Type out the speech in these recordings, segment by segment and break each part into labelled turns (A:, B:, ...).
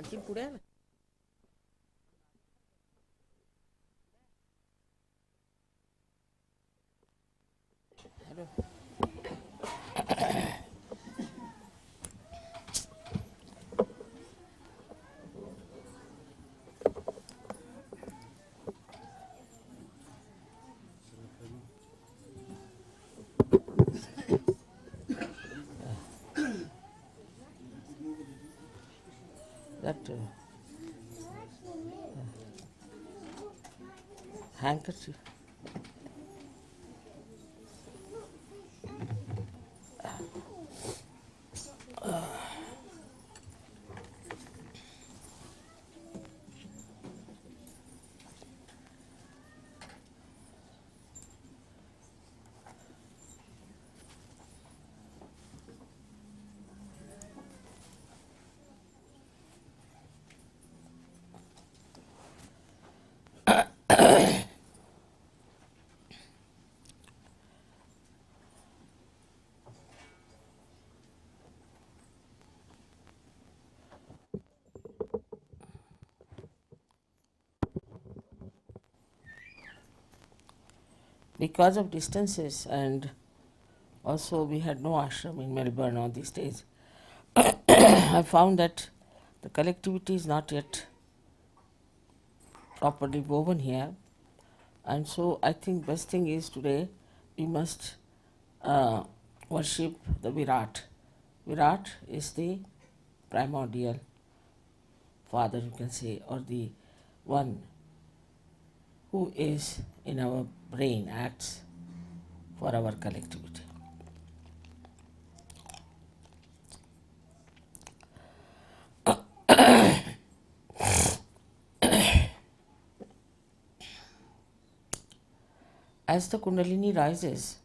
A: आणखी पुढे आहे ना. Hello. That handkerchief. Because of distances, and also we had no ashram in Melbourne all these days, I found that the collectivity is not yet properly woven here, and so I think best thing is today we must worship the Virat. Virat is the primordial father, you can say, or the one who is in our brain, acts for our collectivity. As the Kundalini rises,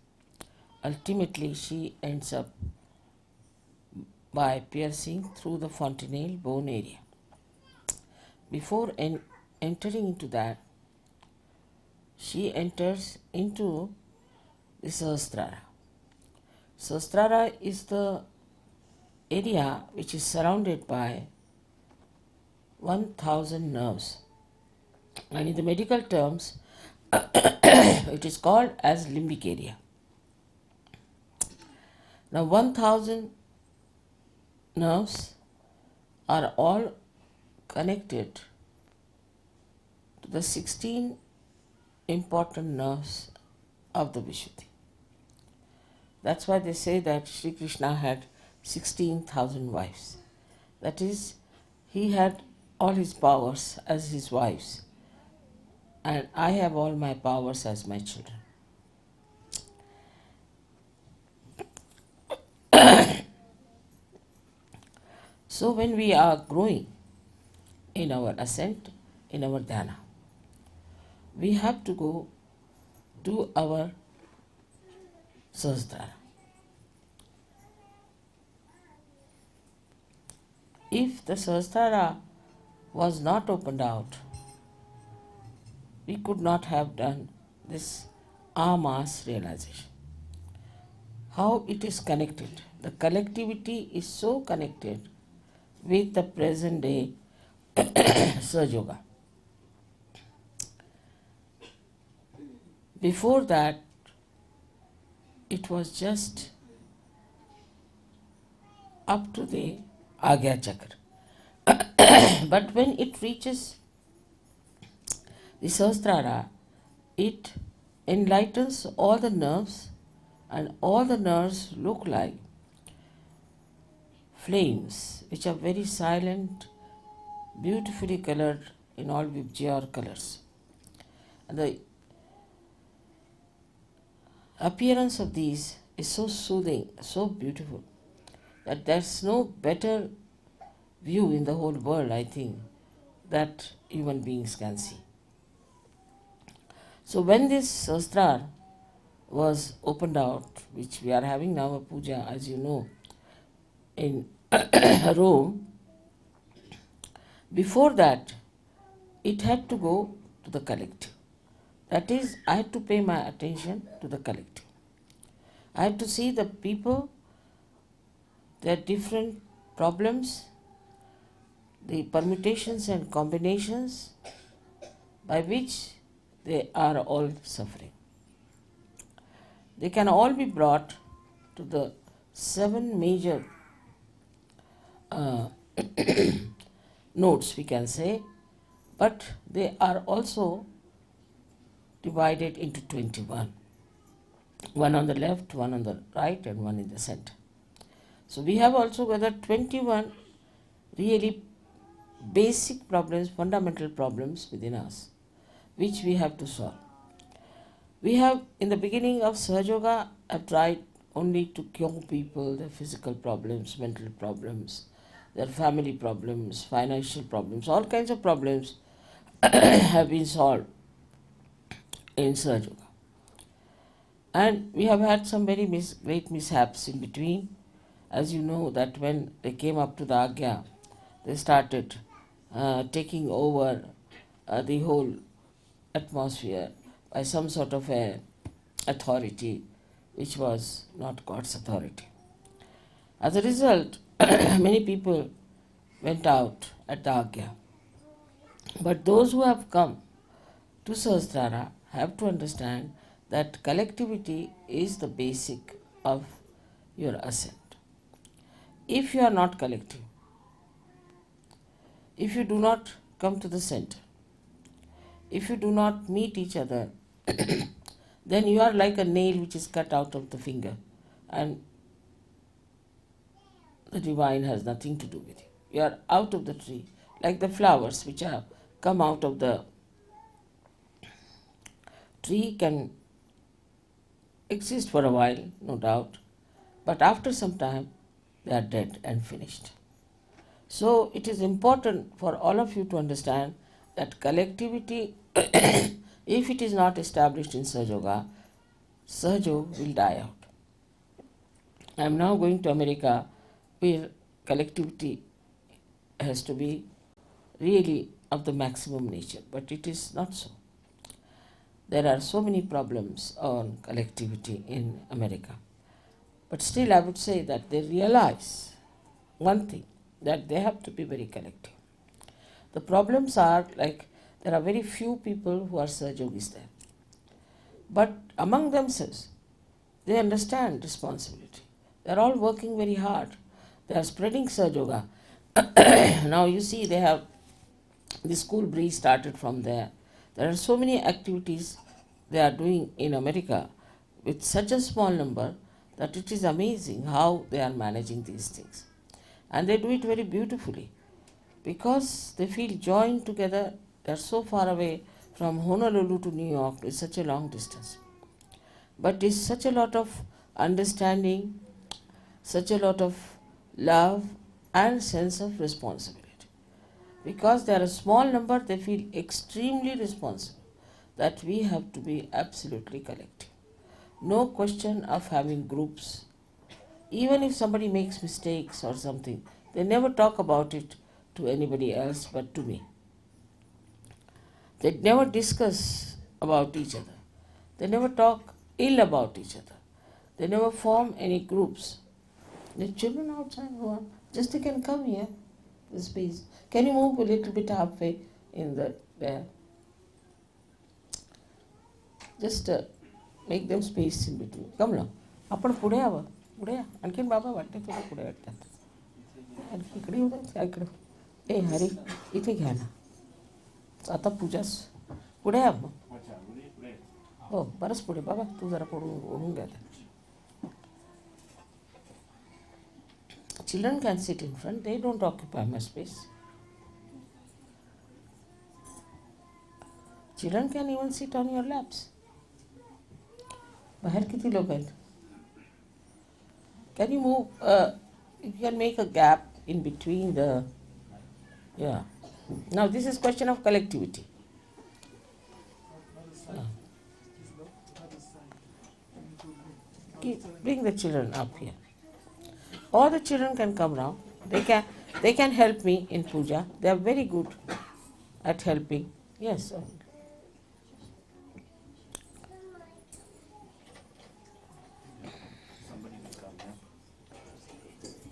A: ultimately she ends up by piercing through the fontanelle bone area. Before entering into that, she enters into the Sahasrara. Sahasrara is the area which is surrounded by 1000 nerves, and in the medical terms it is called as limbic area. Now 1000 nerves are all connected to the 16 important nerves of the Vishuddhi. That's why they say that Shri Krishna had 16,000 wives. That is, he had all his powers as his wives, and I have all my powers as my children. So when we are growing in our ascent, in our dhyana, we have to go to our Sahasrara. If the Sahasrara was not opened out, we could not have done this mass realization. How it is connected? The collectivity is so connected with the present day Sahaja Yoga. Before that, it was just up to the Agya Chakra. But when it reaches the Sahasrara, it enlightens all the nerves, and all the nerves look like flames which are very silent, beautifully colored in all Vibgyor colors. And the appearance of these is so soothing, so beautiful, that there's no better view in the whole world, I think, that human beings can see. So when this Sahasrara was opened out, which we are having now a puja, as you know, in Rome, before that, it had to go to the collective. That is, I had to pay my attention to the collective. I had to see the people, their different problems, the permutations and combinations by which they are all suffering. They can all be brought to the 7 major uh, notes, we can say, but they are also divided into 21. One on the left, one on the right, and one in the center. So we have also gathered 21 really basic problems, fundamental problems within us, which we have to solve. We have, in the beginning of Sahajayoga, have tried only to cure people, their physical problems, mental problems, their family problems, financial problems, all kinds of problems have been solved in Sahajayoga. And we have had some very great mishaps in between. As you know, that when they came up to the Agya, they started taking over the whole atmosphere by some sort of a authority which was not God's authority. As a result, many people went out at the Agya. But those who have come to Sahasrara have to understand that collectivity is the basic of your ascent. If you are not collective, if you do not come to the center, if you do not meet each other, then you are like a nail which is cut out of the finger and the divine has nothing to do with you. You are out of the tree, like the flowers which have come out of the tree can exist for a while, no doubt, but after some time they are dead and finished. So it is important for all of you to understand that collectivity, if it is not established in Sahajayoga, Sahajayoga will die out. I am now going to America where collectivity has to be really of the maximum nature, but it is not so. There are so many problems on collectivity in America. But still, I would say that they realize one thing, that they have to be very collective. The problems are like there are very few people who are Sahajogis there. But among themselves, they understand responsibility. They are all working very hard. They are spreading Sahajayoga. Now you see they have the school breeze started from there. There are so many activities they are doing in America with such a small number that it is amazing how they are managing these things. And they do it very beautifully because they feel joined together. They are so far away from Honolulu to New York. It's such a long distance. But it's such a lot of understanding, such a lot of love and sense of responsibility. Because they are a small number, they feel extremely responsible that we have to be absolutely collective. No question of having groups. Even if somebody makes mistakes or something, they never talk about it to anybody else but to me. They never discuss about each other. They never talk ill about each other. They never form any groups. The children outside who are, just they can come here, the space. Can you move a little bit halfway in the there? Just make them space in between. Come now. आपण पुढे यावं. पुढे या. आणखीन बाबा वाटते तुला पुढे वाटतात. आणखी इकडे येऊ द्या. इकडे. ए हरी इथे घ्या ना. आता पूजास पुढे या मग. हो बरंच पुढे बाबा तू जरा ओढून घ्या. Children can sit in front, they don't occupy much space. Children can even sit on your laps. बाहेर किती लोक आहेत? Can you move, you can make a gap in between the, yeah. Now this is question of collectivity. Bring the children up here. All the children can come round. They can help me in puja. They are very good at helping. Yes.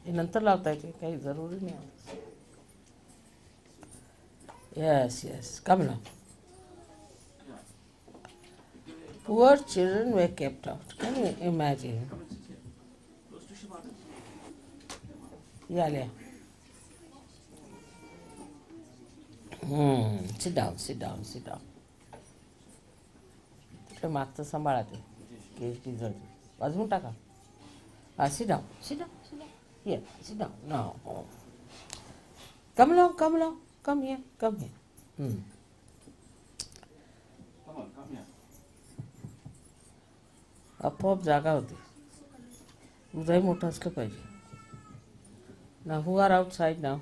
A: हे नंतर लावता येते काही जरुरी नाही. Yes, yes. Come now. Poor children were kept out. Can you imagine? Yeah, yeah. Sit down, sit down, sit down. ते मागचं सांभाळा ते केस बी जळते वाजवून टाका sit down, sit down, sit down. Here, sit down. No. Come along, come along. Come here, come here. आपोआप जागा होती उदय मोठं असलं पाहिजे ना who are outside now?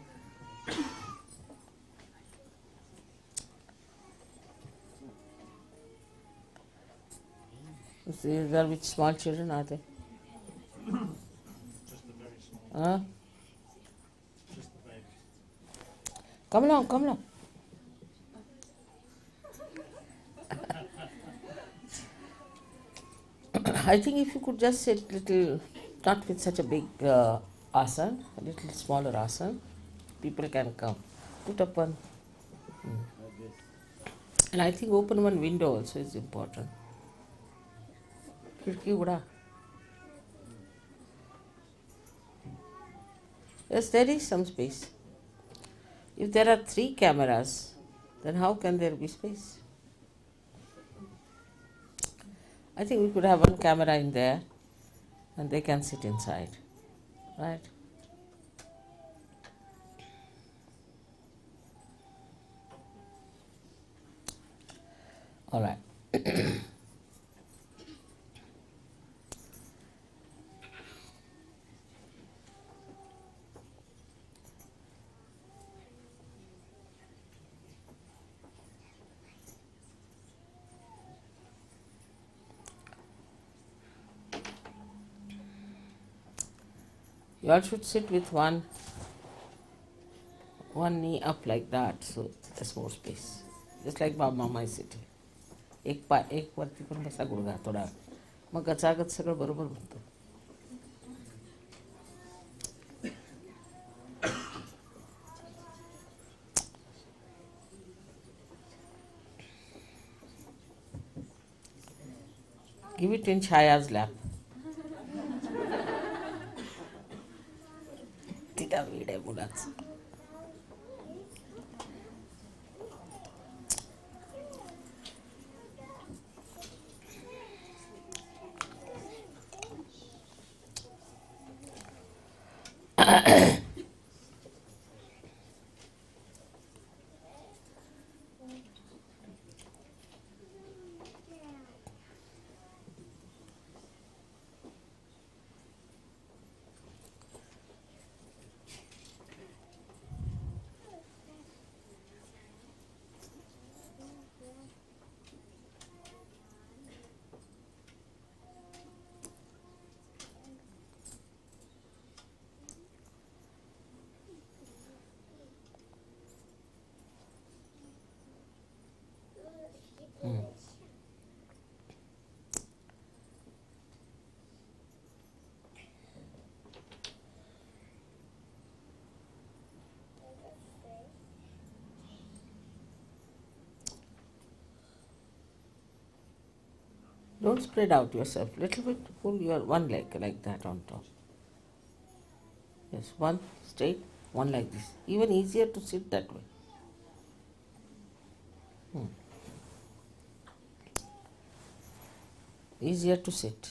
A: These are which small children are they? Huh? Come along, come along. I think if you could just sit little, not with such a big asana, a little smaller asana, people can come. Put up one. And I think open one window also is important. खिड़की उड़ा. Yes, there is some space. If there are 3 cameras, then how can there be space? I think we could have one camera in there and they can sit inside, right? All right. You all should sit with one knee up like that, so there's more space. Just like Mama is sitting. एक वरती पण बसा गुडघा थोडा मग गचागच सगळं बरोबर होतं. Give it in Chaya's lap. तिला वेड आहे मुलाचं. Don't spread out yourself. Little bit, pull your one leg like that on top. Yes, one straight, one like this. Even easier to sit that way. Easier to sit.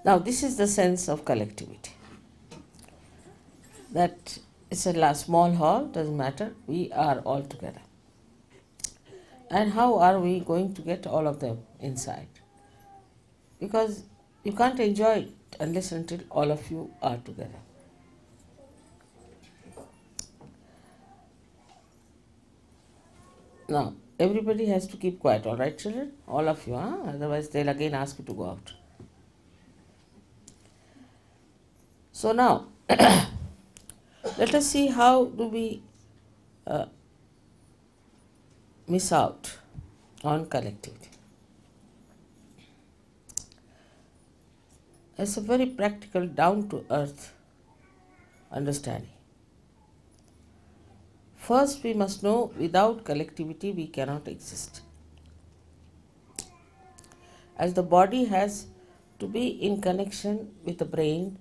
A: Now this is the sense of collectivity. That it's a small hall, doesn't matter, we are all together. And how are we going to get all of them inside? Because you can't enjoy it unless until all of you are together. Now, everybody has to keep quiet, all right, children? All of you, huh? Otherwise they'll again ask you to go out. So now, let us see how do we miss out on collectivity. as a very practical, down to earth understanding. First, we must know without collectivity we cannot exist. As the body has to be in connection with the brain,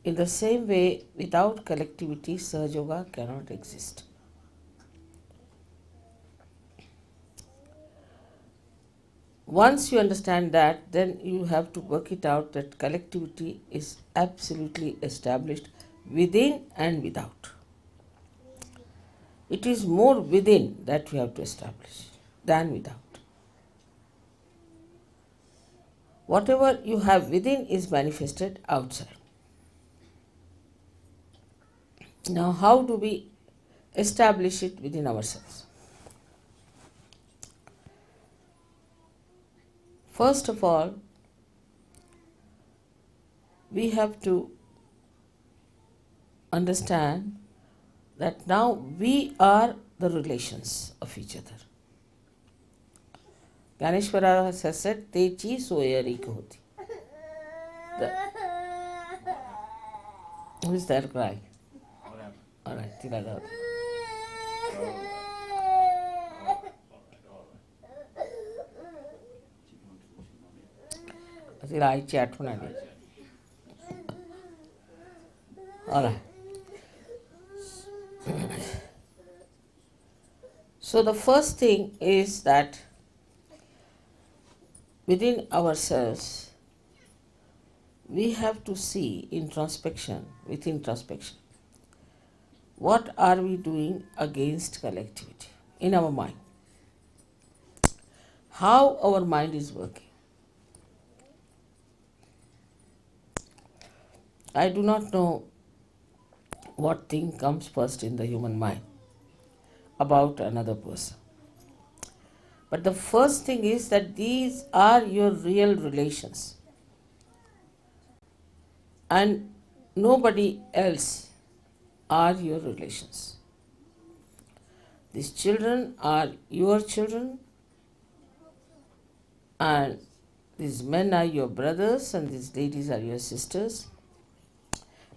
A: in the same way, without collectivity, Sahajayoga cannot exist. Once you understand that, then you have to work it out that collectivity is absolutely established within and without. It is more within that we have to establish than without. Whatever you have within is manifested outside. Now, how do we establish it within ourselves? First of all, we have to understand that now we are the relations of each other. Ganeshwara has said, Techi soyari hoti. Who is that cry? All right, Tirada. तिला आईची आठवण आली. All right. So the first thing is that within ourselves, we have to see introspection, with introspection, what are we doing against collectivity in our mind? How our mind is working. I do not know what thing comes first in the human mind about another person. But the first thing is that these are your real relations. And nobody else are your relations. These children are your children, and these men are your brothers, and these ladies are your sisters,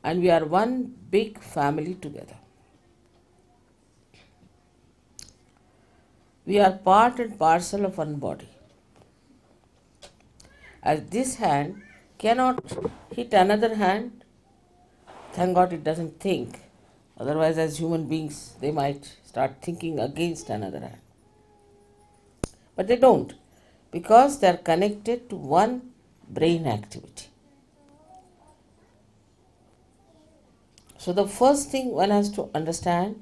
A: and we are one big family together. We are part and parcel of one body. As this hand cannot hit another hand, thank God it doesn't think. Otherwise, as human beings, they might start thinking against another hand. But they don't, because they are connected to one brain activity. So the first thing one has to understand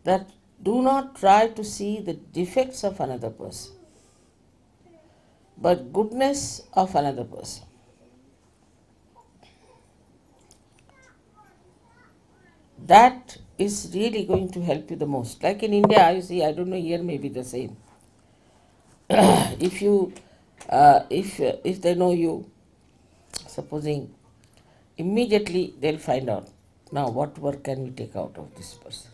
A: that do not try to see the defects of another person, but goodness of another person. That is really going to help you the most. Like in India, you see, I don't know, here may be the same. If they know you, supposing, immediately they'll find out, now what work can we take out of this person?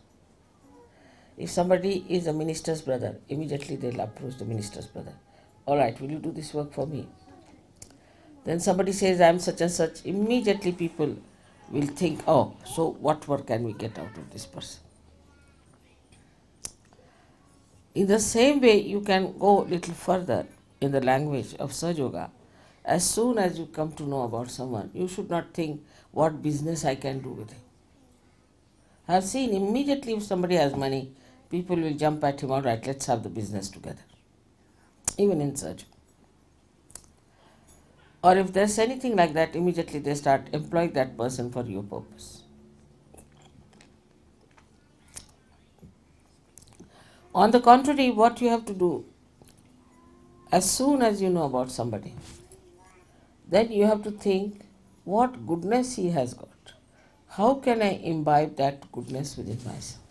A: If somebody is a minister's brother, immediately they'll approach the minister's brother. All right, will you do this work for me? Then somebody says, I am such and such. Immediately people will think, oh, so what work can we get out of this person? In the same way, you can go a little further in the language of Sahajayoga. As soon as you come to know about someone, you should not think what business I can do with him. I have seen immediately if somebody has money, people will jump at him, all right, let's have the business together. Even in Sahaja. Or if there's anything like that, immediately they start employing that person for your purpose. On the contrary, what you have to do, as soon as you know about somebody, then you have to think what goodness he has got. How can I imbibe that goodness within myself?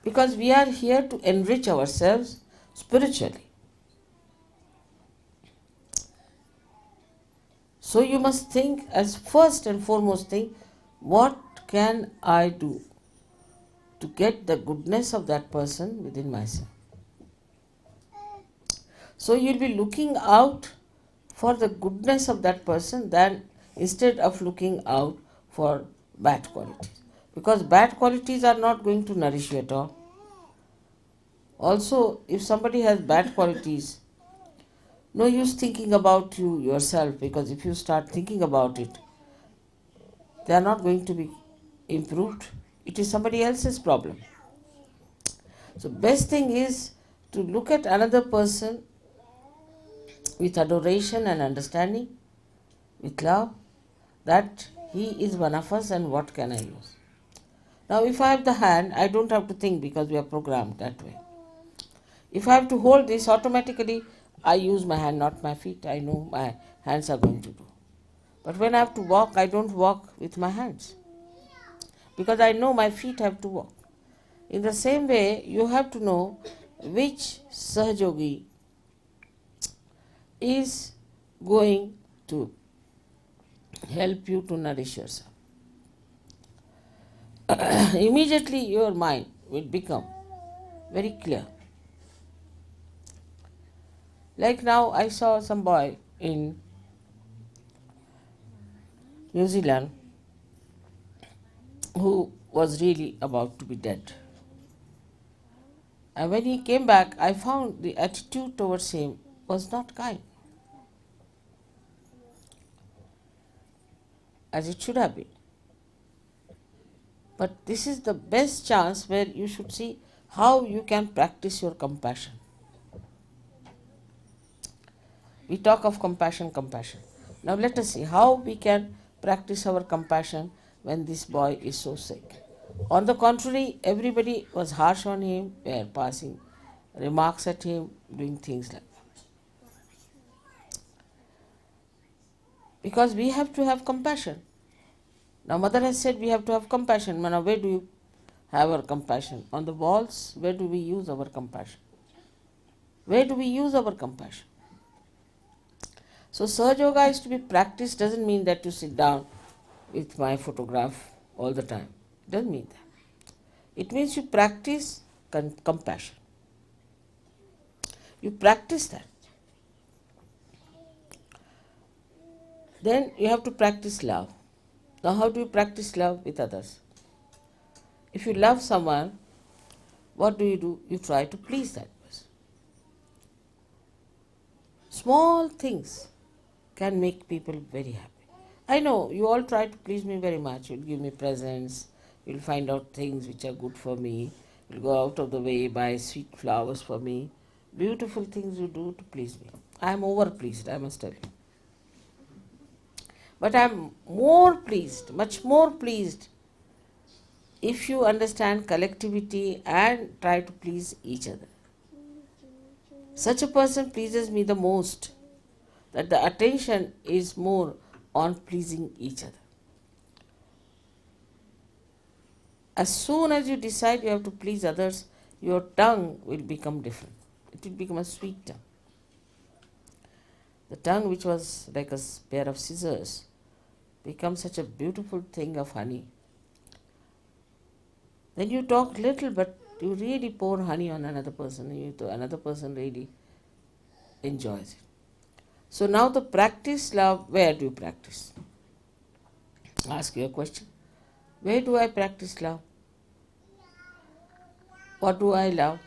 A: Because we are here to enrich ourselves spiritually. So you must think as first and foremost thing, what can I do to get the goodness of that person within myself? So you'll be looking out for the goodness of that person than instead of looking out for bad qualities. Because bad qualities are not going to nourish you at all. Also, if somebody has bad qualities, no use thinking about you yourself, because if you start thinking about it, they are not going to be improved. It is somebody else's problem. So best thing is to look at another person with adoration and understanding, with love, that he is one of us and what can I use. Now if I have the hand, I don't have to think because we are programmed that way. If I have to hold this, automatically I use my hand, not my feet. I know my hands are going to do. But when I have to walk, I don't walk with my hands because I know my feet have to walk. In the same way, you have to know which Sahajogi is going to help you to nourish yourself. Immediately your mind will become very clear. Like now I saw some boy in New Zealand who was really about to be dead. And when he came back, I found the attitude towards him was not kind, as it should have been. But this is the best chance where you should see how you can practice your compassion. We talk of compassion, compassion. Now let us see how we can practice our compassion when this boy is so sick. On the contrary, everybody was harsh on him, were passing remarks at him, doing things like that. Because we have to have compassion. Now Mother has said we have to have compassion. Now where do you have our compassion? On the walls, where do we use our compassion? Where do we use our compassion? So Sahaja Yoga is to be practiced doesn't mean that you sit down with my photograph all the time. It doesn't mean that. It means you practice compassion. You practice that. Then you have to practice love. Now how do you practice love with others? If you love someone, what do? You try to please that person. Small things can make people very happy. I know you all try to please me very much. You'll give me presents, you'll find out things which are good for me, you'll go out of the way, buy sweet flowers for me. Beautiful things you do to please me. I am over pleased, I must tell you. But I am more pleased, much more pleased, if you understand collectivity and try to please each other. Such a person pleases me the most, that the attention is more on pleasing each other. As soon as you decide you have to please others, your tongue will become different. It will become a sweet tongue. The tongue which was like a pair of scissors becomes such a beautiful thing of honey. Then you talk little, but you really pour honey on another person, and another person really enjoys it. So now the practice love, where do you practice? Ask you a question. Where do I practice love? What do I love?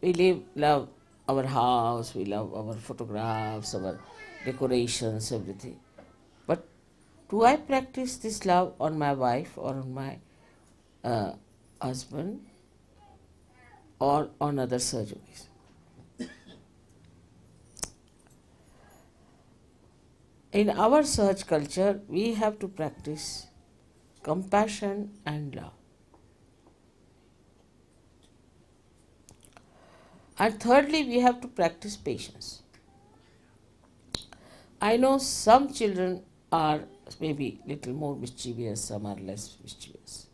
A: We love our house, we love our photographs, our decorations, everything. But do I practice this love on my wife or on my husband or on other surgeries? In our Sahaj culture, we have to practice compassion and love. And thirdly, we have to practice patience. I know some children are maybe little more mischievous, some are less mischievous.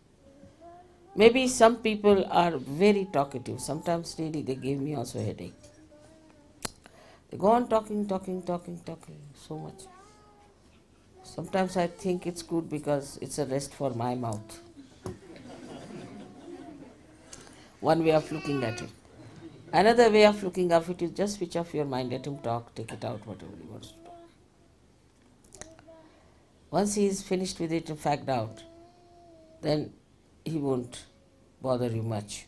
A: Maybe some people are very talkative. Sometimes really they give me also a headache. They go on talking so much. Sometimes I think it's good because it's a rest for my mouth. One way of looking at it. Another way of looking at it is just switch off your mind, let him talk, take it out, whatever he wants to do. Once he is finished with it and fagged out, then he won't bother you much.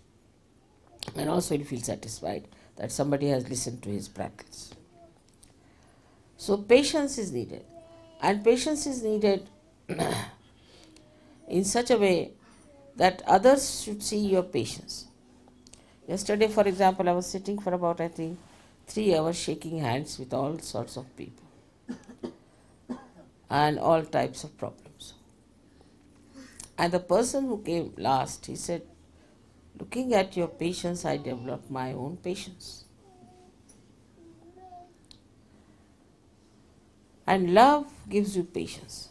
A: And also he'll feel satisfied that somebody has listened to his prattles. So patience is needed. And patience is needed in such a way that others should see your patience. Yesterday, for example, I was sitting for about, 3 hours shaking hands with all sorts of people and all types of problems. And the person who came last, he said, looking at your patience, I developed my own patience. And love gives you patience.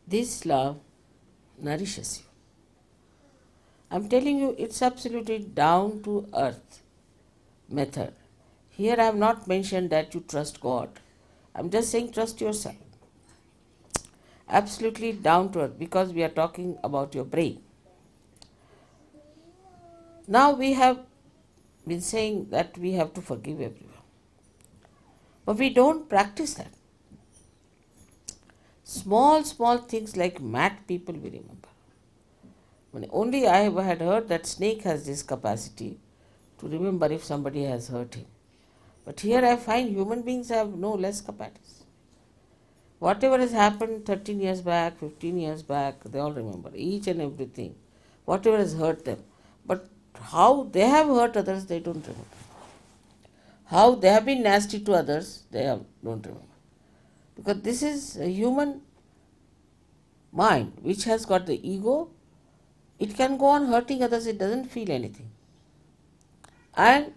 A: This love nourishes you. I'm telling you, it's absolutely down to earth method. Here I have not mentioned that you trust God. I'm just saying trust yourself. Absolutely down to earth, because we are talking about your brain. Now we have been saying that we have to forgive everyone. But we don't practice that. Small things like mad people we remember. Only I had heard that snake has this capacity to remember if somebody has hurt him. But here I find human beings have no less capacity. Whatever has happened 13 years back, 15 years back, they all remember each and everything. Whatever has hurt them. But how they have hurt others, they don't remember. How they have been nasty to others, don't remember. Because this is a human mind which has got the ego. It can go on hurting others, it doesn't feel anything. And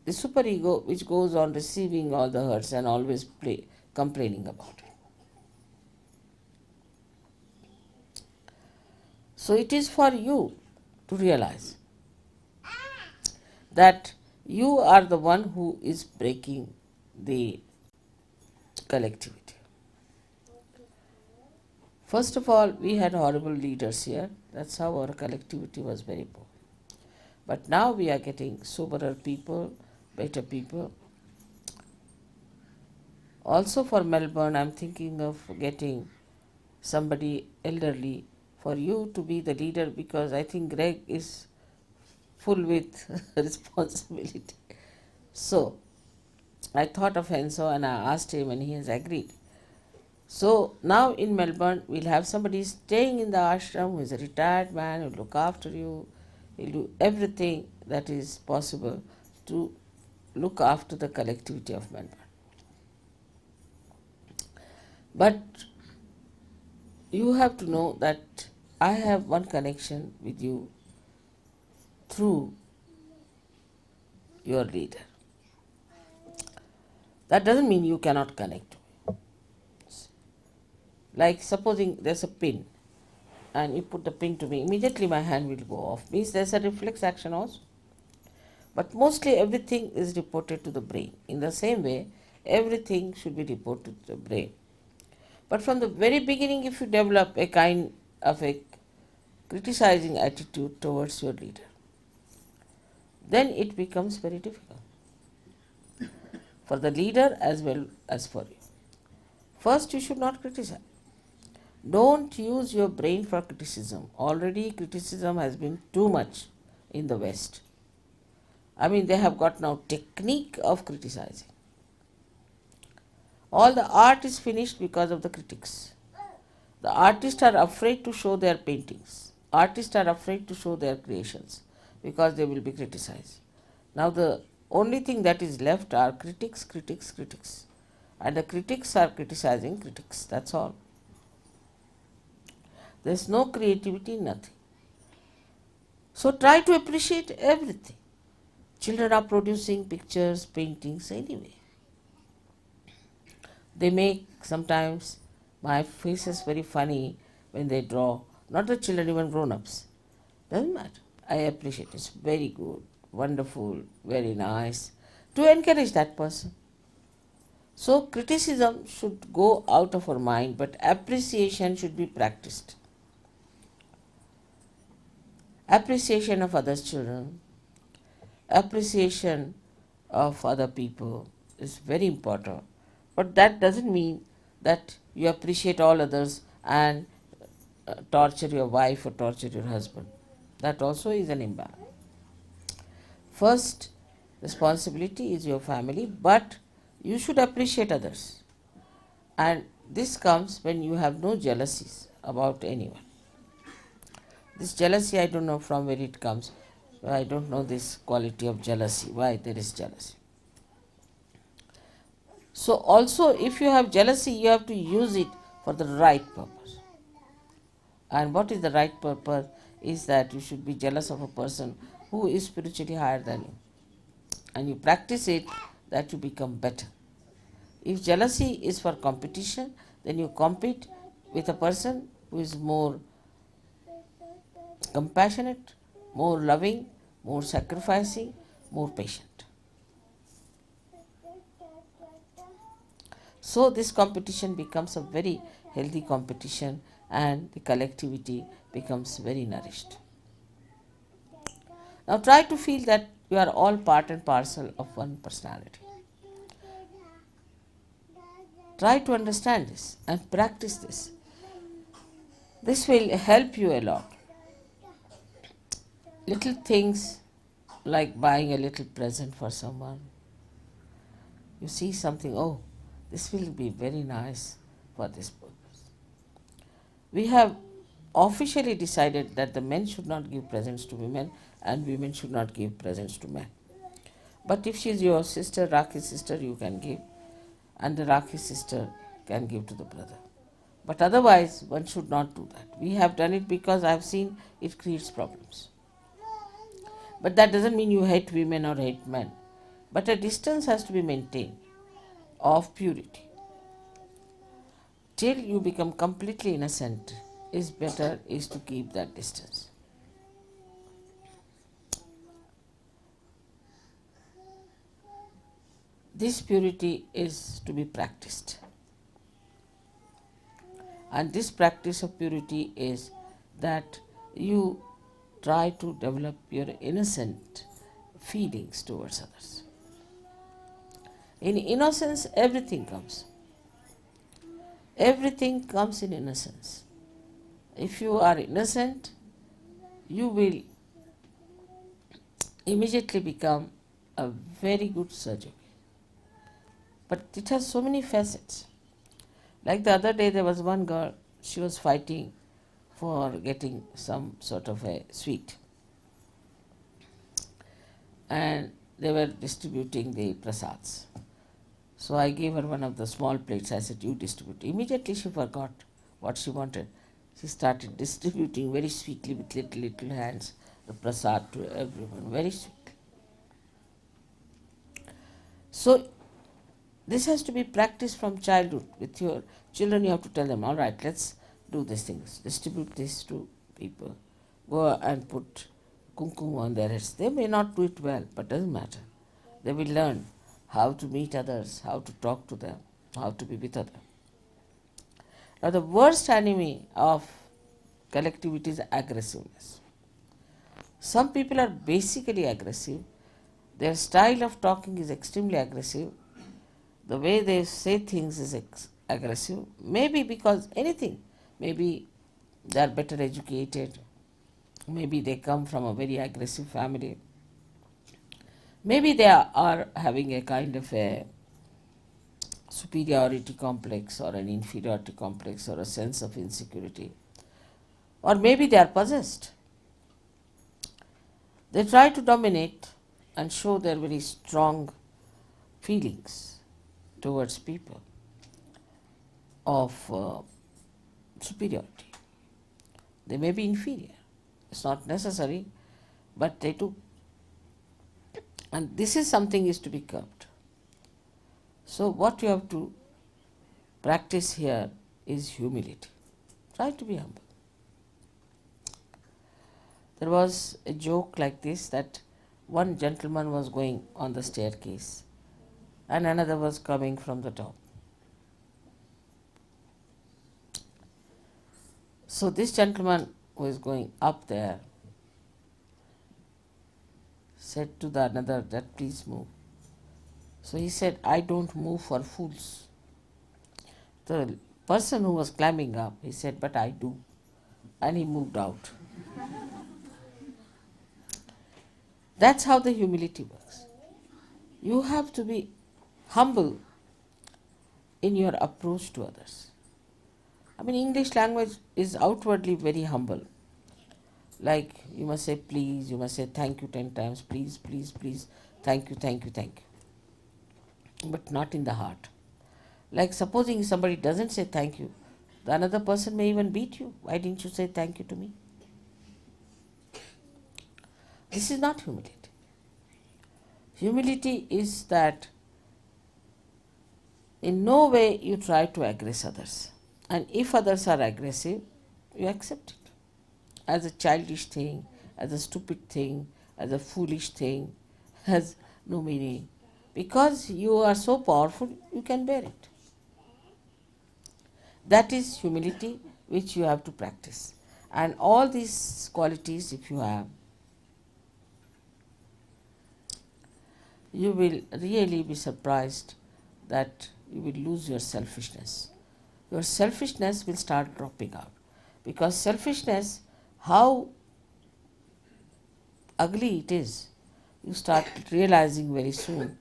A: the superego which goes on receiving all the hurts and always complaining about it. So it is for you to realize that you are the one who is breaking the collectivity. First of all, we had horrible leaders here. That's how our collectivity was very poor. But now we are getting soberer people, better people. Also for Melbourne, I'm thinking of getting somebody elderly for you to be the leader, because I think Greg is full with responsibility. So I thought of Enzo and I asked him and he has agreed. So now in Melbourne, we'll have somebody staying in the ashram who is a retired man, who will look after you, he'll do everything that is possible to look after the collectivity of Melbourne. But you have to know that I have one connection with you through your leader. That doesn't mean you cannot connect to me. Like supposing there's a pin and you put the pin to me, immediately my hand will go off. Means there's a reflex action also. But mostly everything is reported to the brain. In the same way, everything should be reported to the brain. But from the very beginning, if you develop a kind of a criticizing attitude towards your leader, then it becomes very difficult for the leader as well as for you. First, you should not criticize. Don't use your brain for criticism. Already criticism has been too much in the West. I mean, they have got now technique of criticizing. All the art is finished because of the critics. The artists are afraid to show their paintings. Artists are afraid to show their creations because they will be criticized. Now the only thing that is left are critics. And the critics are criticizing critics. That's all. There is no creativity, nothing. So try to appreciate everything. Children are producing pictures, paintings anyway. They make sometimes my face is very funny when they draw. Not the children, even grown-ups. Doesn't matter. I appreciate it. It's very good, wonderful, very nice. To encourage that person. So criticism should go out of our mind, but appreciation should be practiced. Appreciation of others' children, appreciation of other people is very important. But that doesn't mean that you appreciate all others and torture your wife or torture your husband. That also is an imbalance. First responsibility is your family, but you should appreciate others. And this comes when you have no jealousies about anyone. This jealousy, I don't know from where it comes. I don't know this quality of jealousy, why there is jealousy. So, also, if you have jealousy, you have to use it for the right purpose. And what is the right purpose? Is that you should be jealous of a person who is spiritually higher than you. And you practice it, that you become better. If jealousy is for competition, then you compete with a person who is more compassionate, more loving, more sacrificing, more patient. So this competition becomes a very healthy competition and the collectivity becomes very nourished. Now try to feel that you are all part and parcel of one personality. Try to understand this and practice this. This will help you a lot. Little things like buying a little present for someone. You see something, oh, this will be very nice for this purpose. We have officially decided that the men should not give presents to women and women should not give presents to men. But if she is your sister, Rakhi's sister, you can give, and the Rakhi sister can give to the brother. But otherwise, one should not do that. We have done it because I have seen it creates problems. But that doesn't mean you hate women or hate men. But a distance has to be maintained of purity. Till you become completely innocent, is better is to keep that distance. This purity is to be practiced. And this practice of purity is that you try to develop your innocent feelings towards others. In innocence, everything comes. Everything comes in innocence. If you are innocent, you will immediately become a very good Sahajayogi. But it has so many facets. Like the other day, there was one girl, she was fighting for getting some sort of a sweet. And they were distributing the prasads. So I gave her one of the small plates. I said, you distribute. Immediately she forgot what she wanted. She started distributing very sweetly with little hands the prasad to everyone, very sweetly. So this has to be practiced from childhood. With your children, you have to tell them, all right, let's do these things. Distribute this to people. Go and put kumkum on their heads. They may not do it well, but doesn't matter. They will learn how to meet others, how to talk to them, how to be with others. Now the worst enemy of collectivity is aggressiveness. Some people are basically aggressive. Their style of talking is extremely aggressive. The way they say things is aggressive. Maybe because anything. Maybe they are better educated. Maybe they come from a very aggressive family. Maybe they are having a kind of a superiority complex or an inferiority complex or a sense of insecurity. Or maybe they are possessed. They try to dominate and show their very strong feelings towards people of superiority. They may be inferior. It's not necessary, but they do. And this is something is to be curbed. So what you have to practice here is humility. Try to be humble. There was a joke like this, that one gentleman was going on the staircase and another was coming from the top. So this gentleman who is going up there said to the another that please move. So he said, I don't move for fools. The person who was climbing up, he said, but I do. And he moved out. That's how the humility works. You have to be humble in your approach to others. I mean, English language is outwardly very humble. Like you must say please, you must say thank you 10 times, please, please, please, thank you, thank you, thank you. But not in the heart. Like supposing somebody doesn't say thank you, the another person may even beat you. Why didn't you say thank you to me? This is not humility. Humility is that in no way you try to aggress others. And if others are aggressive, you accept it as a childish thing, as a stupid thing, as a foolish thing, has no meaning. Because you are so powerful, you can bear it. That is humility which you have to practice. And all these qualities, if you have, you will really be surprised that you will lose your selfishness. Your selfishness will start dropping out. Because selfishness, how ugly it is, you start realizing very soon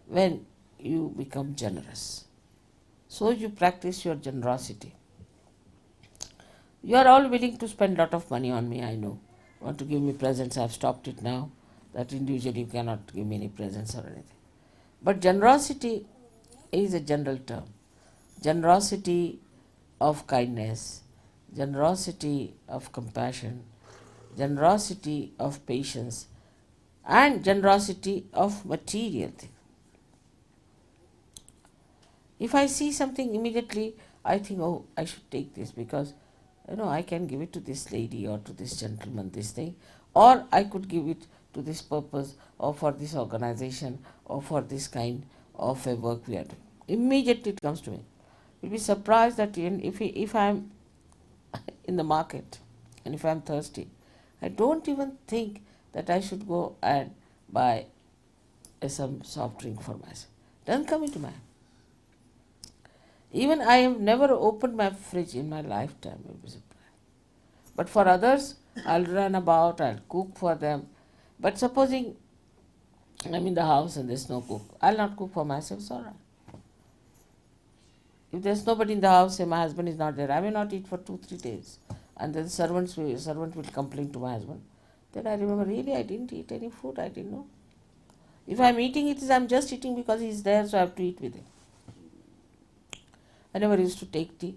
A: when you become generous. So you practice your generosity. You are all willing to spend a lot of money on me, I know. Want to give me presents, I have stopped it now. That individually you cannot give me any presents or anything. But generosity is a general term. Generosity of kindness, generosity of compassion, generosity of patience, and generosity of material things. If I see something immediately, I think, oh, I should take this because I can give it to this lady or to this gentleman, this thing, or I could give it to this purpose or for this organization or for this kind of a work we are doing. Immediately it comes to me. You'll be surprised that if I am in the market and if I am thirsty, I don't even think that I should go and buy some soft drink for myself. Doesn't come into my mind. Even I have never opened my fridge in my lifetime. You'll be surprised. But for others, I'll run about, I'll cook for them. But supposing I'm in the house and there's no cook, I'll not cook for myself, it's all right. If there's nobody in the house, say my husband is not there, I may not eat for 2-3 days. And then servant will complain to my husband. Then I remember, really, I didn't eat any food, I didn't know. If I'm eating it, I'm just eating because he's there, so I have to eat with him. I never used to take tea,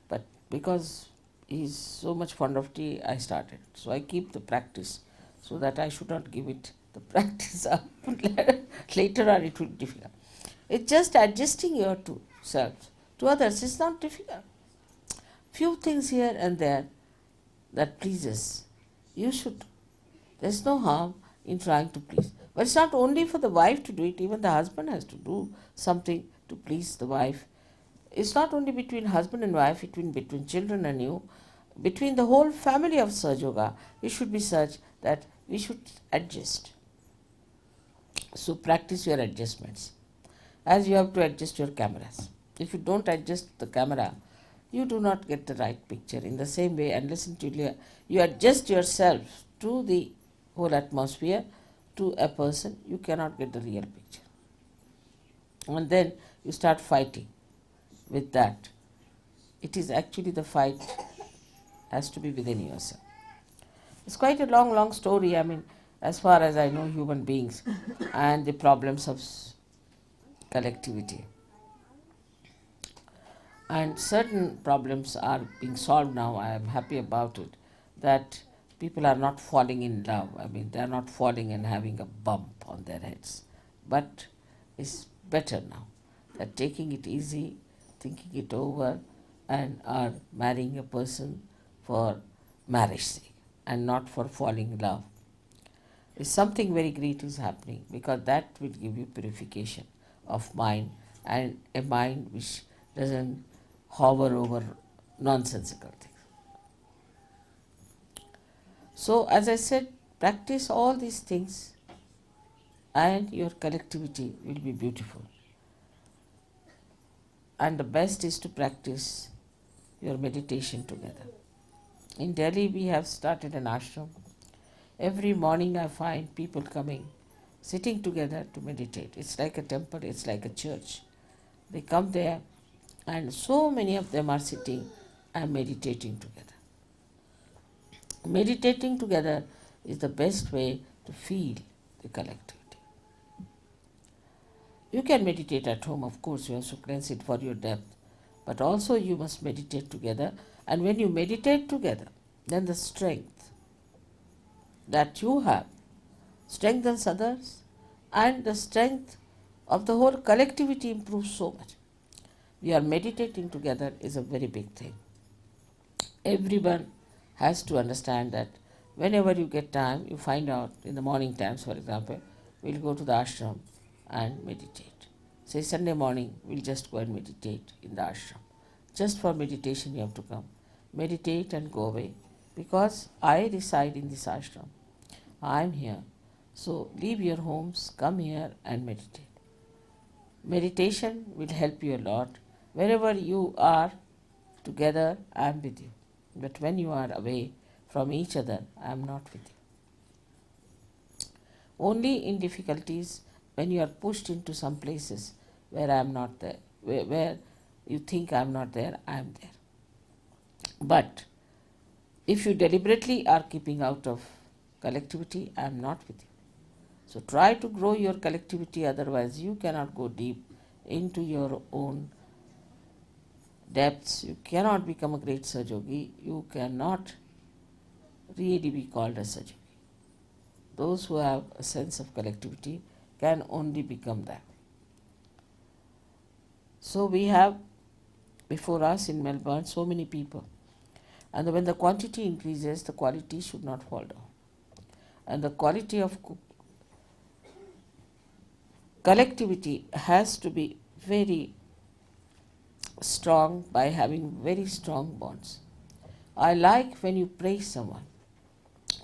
A: but because he's so much fond of tea, I started. So I keep the practice so that I should not give it the practice up. Later on it will be difficult. It's just adjusting your two selves to others. It's not difficult. Few things here and there that pleases. You should. There's no harm in trying to please. But it's not only for the wife to do it, even the husband has to do something to please the wife. It's not only between husband and wife, between children and you, between the whole family of Sahaja Yoga, it should be such that we should adjust. So practice your adjustments. As you have to adjust your cameras. If you don't adjust the camera, you do not get the right picture. In the same way, and listen to you adjust yourself to the whole atmosphere, to a person, you cannot get the real picture. And then you start fighting with that. It is actually the fight has to be within yourself. It's quite a long story. I mean, as far as I know human beings and the problems of collectivity. And certain problems are being solved now. I am happy about it. That people are not falling in love. I mean, they are not falling and having a bump on their heads. But it's better now. They're taking it easy, thinking it over, and are marrying a person for marriage sake and not for falling in love. It's something very great is happening because that will give you purification of mind and a mind which doesn't hover over nonsensical things. So, as I said, practice all these things and your collectivity will be beautiful. And the best is to practice your meditation together. In Delhi, we have started an ashram. Every morning, I find people coming, sitting together to meditate. It's like a temple, it's like a church. They come there, and so many of them are sitting and meditating together. Meditating together is the best way to feel the collectivity. You can meditate at home, of course, you have to cleanse it for your depth, but also you must meditate together. And when you meditate together, then the strength that you have strengthens others, and the strength of the whole collectivity improves so much. We are meditating together is a very big thing. Everyone has to understand that whenever you get time, you find out in the morning times, for example, we'll go to the ashram and meditate. Say Sunday morning, we'll just go and meditate in the ashram. Just for meditation, you have to come. Meditate and go away. Because I reside in this ashram. I am here. So leave your homes, come here and meditate. Meditation will help you a lot. Wherever you are together, I am with you. But when you are away from each other, I am not with you. Only in difficulties, when you are pushed into some places where I am not there, where you think I am not there, I am there. But if you deliberately are keeping out of collectivity, I am not with you. So try to grow your collectivity, otherwise you cannot go deep into your own depths. You cannot become a great Sahajayogi. You cannot really be called a Sahajayogi. Those who have a sense of collectivity can only become that. So we have before us in Melbourne so many people. And when the quantity increases, the quality should not fall down. And the quality of collectivity has to be very strong by having very strong bonds. I like when you praise someone.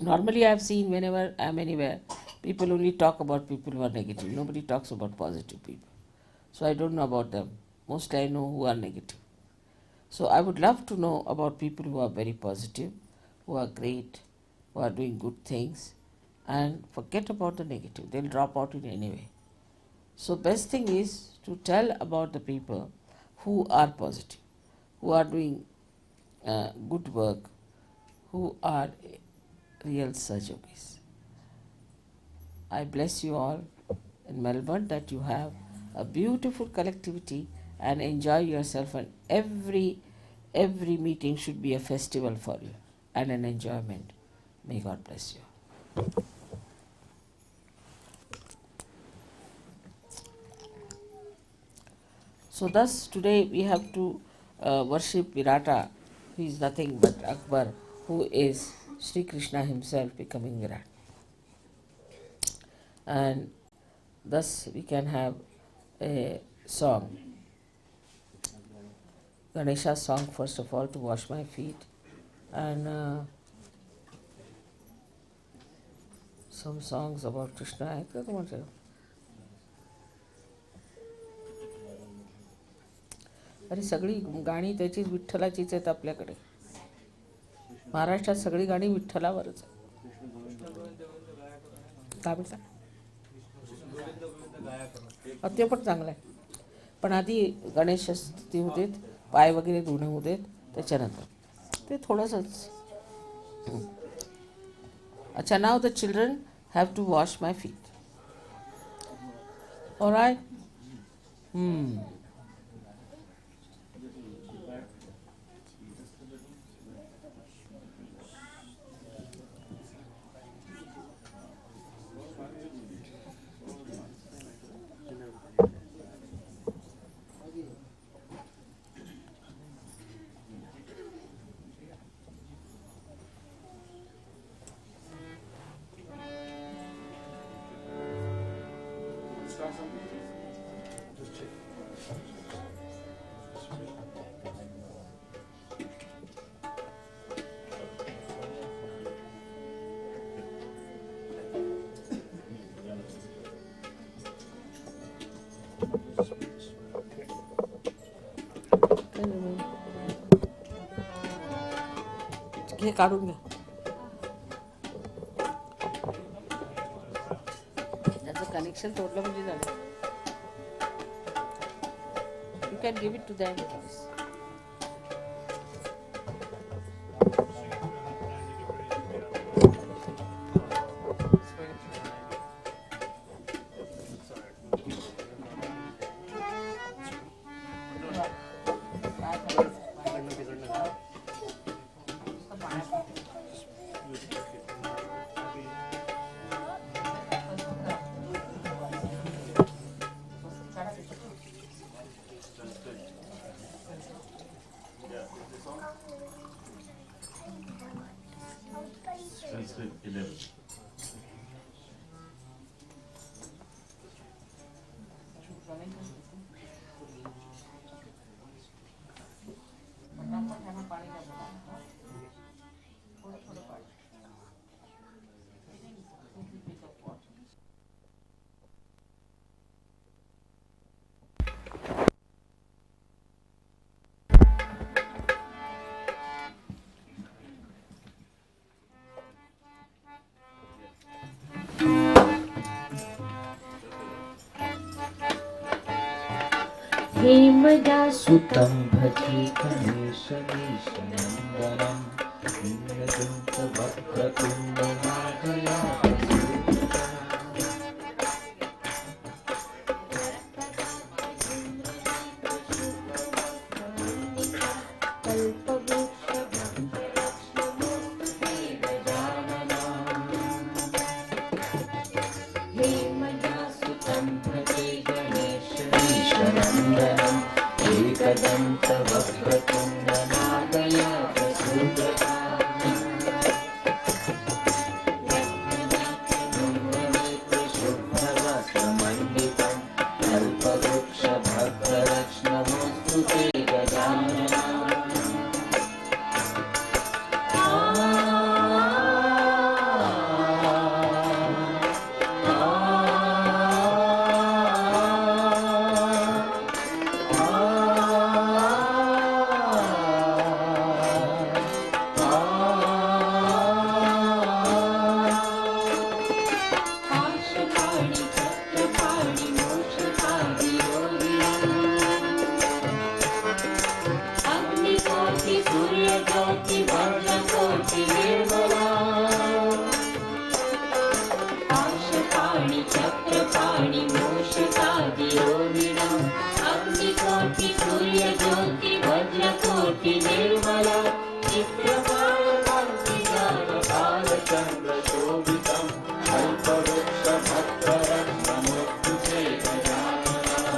A: Normally I have seen whenever I am anywhere, people only talk about people who are negative. Nobody talks about positive people. So I don't know about them. Mostly I know who are negative. So I would love to know about people who are very positive, who are great, who are doing good things, and forget about the negative. They'll drop out in any way. So best thing is to tell about the people who are positive, who are doing good work, who are real Sahajogis. I bless you all in Melbourne that you have a beautiful collectivity and enjoy yourself, and every meeting should be a festival for you and an enjoyment. May God bless you. So thus today we have to worship Virata, who is nothing but Akbar, who is Shri Krishna himself becoming Virat. And thus we can have a song. Ganesha's song first of all, to wash my feet, and some songs about Krishna. I don't want to. अरे सगळी गाणी त्याचीच विठ्ठलाचीच आहेत आपल्याकडे. महाराष्ट्रात सगळी गाणी विठ्ठलावरच आहे. काय म्हणता? ते पण चांगलं आहे, पण आधी गणेश स्तुती होऊ देत, पाय वगैरे धुणं होऊ देत, त्याच्यानंतर ते थोडंसंच. अच्छा, now the children have to wash my feet. Alright.
B: Just check.
A: हे काढून घ्या. त्याचं कनेक्शन तोडलं म्हणजे झालं. You can give it to them.
B: हेमदासुतं भजे गणेशमीशनन्दनं नीलदन्तवक्रतुण्डनाथया एकदन्तवक्रतुण्डनादया प्रसूदता शुभ्रवस्त्रमण्डितं कल्पवृक्षभद्ररक्ष्णमोऽस्तु ते गजानना. सूर्यज्योति वज्रकोटि निर्मला पाशपाणि चक्रपाणि मूषकादियोगिनम् अग्निकोटि सूर्यज्योति वज्रकोटि निर्मला चित्रकालकान्तिजालकालचन्द्रशोभितं कल्पवृक्षभद्ररत्नमोऽस्तु ते गजानना.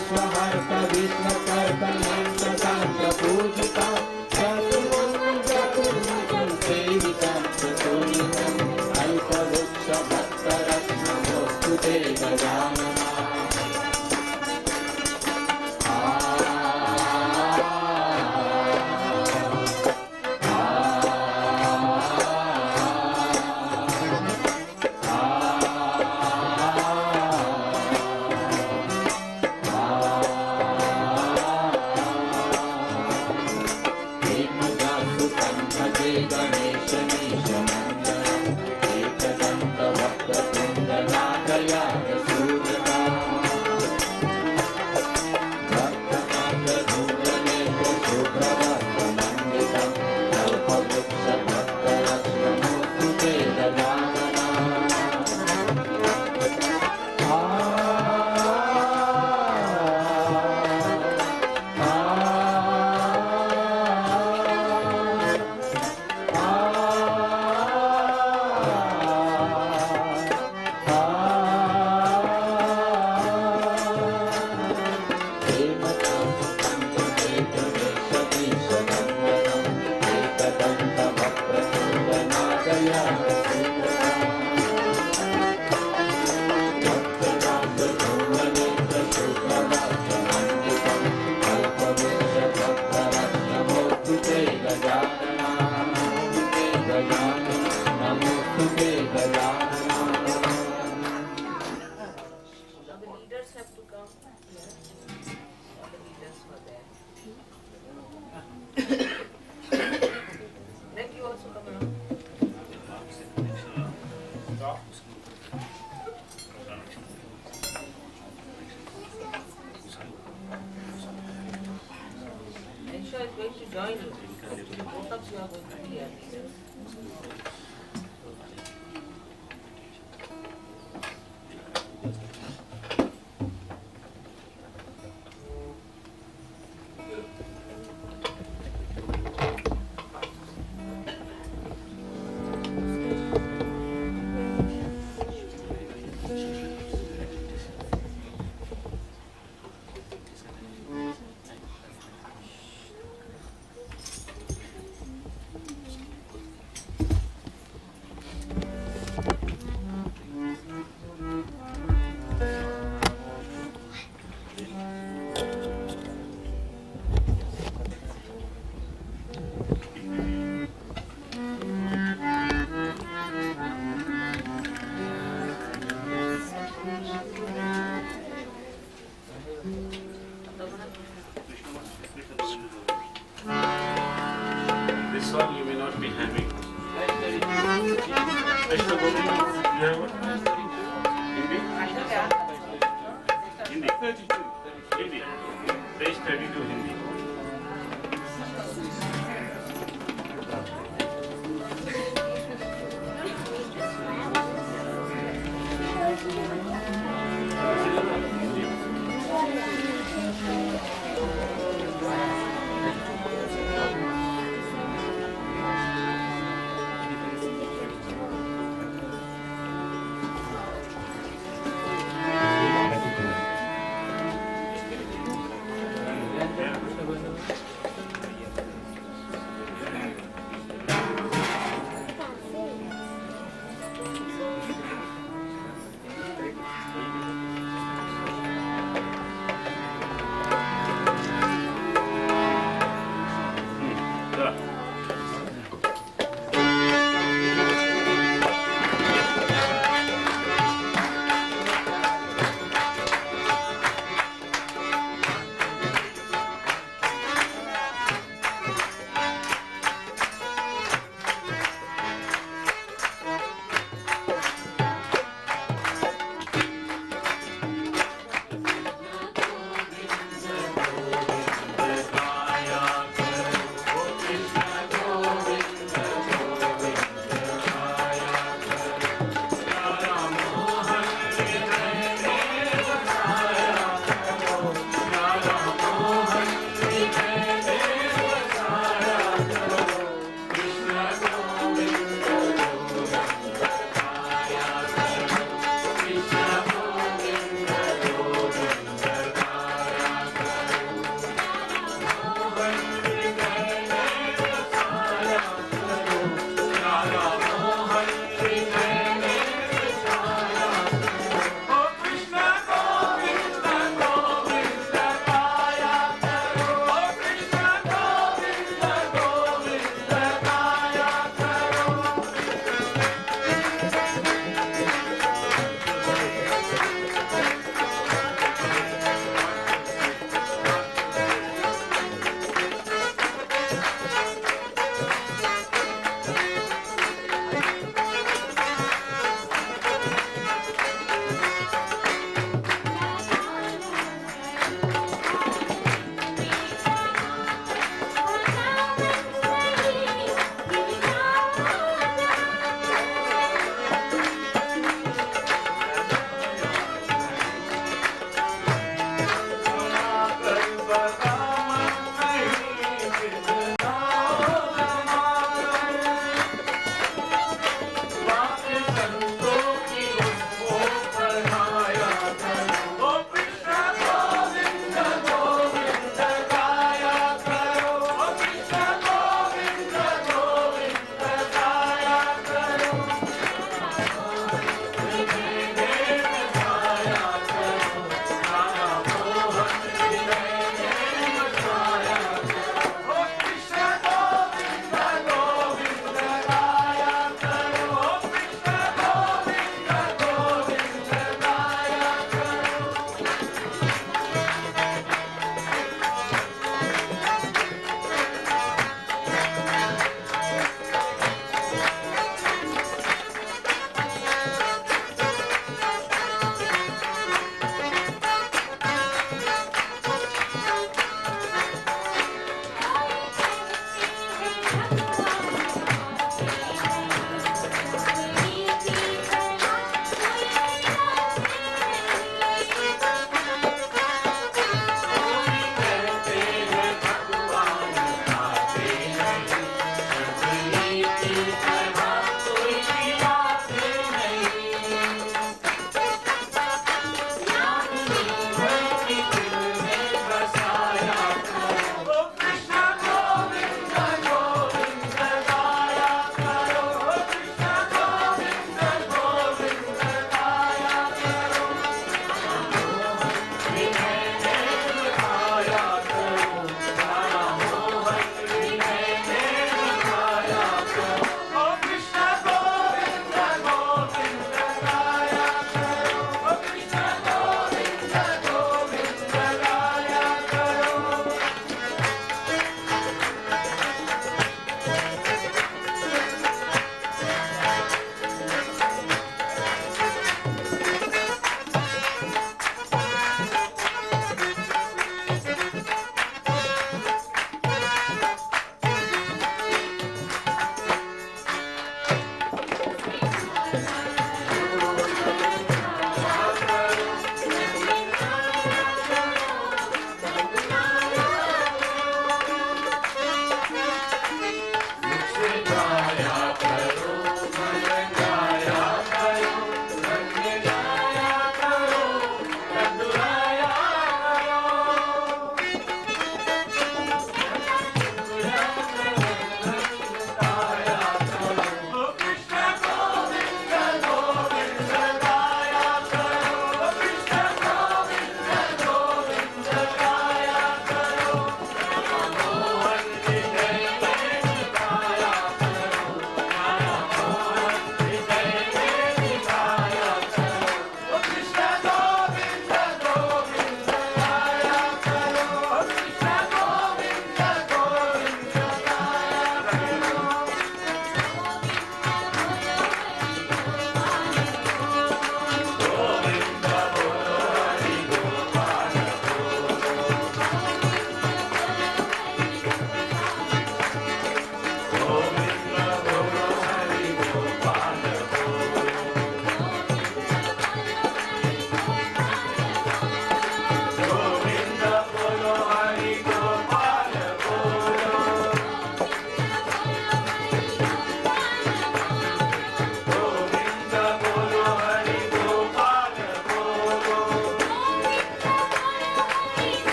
B: विश्वहर्ता विश्वकर्ता शांत पूजिता चतुर्भुजं सेवितं चतुर्युगं अल्पवृक्ष भक्तरत्नमोस्तुते Gajanana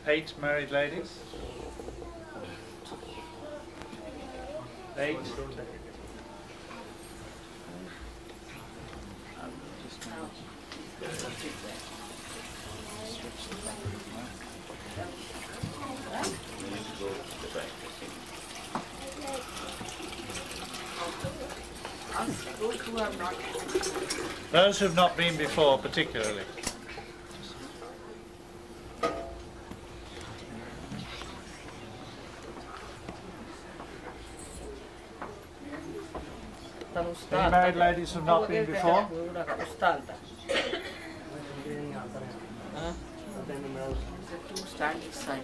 C: 8 married ladies. 8. Those who have not been before, particularly. Any married ladies who have not been before?
A: Stand this side.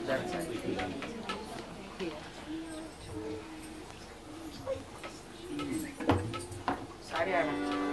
A: That side. Sorry, Anna.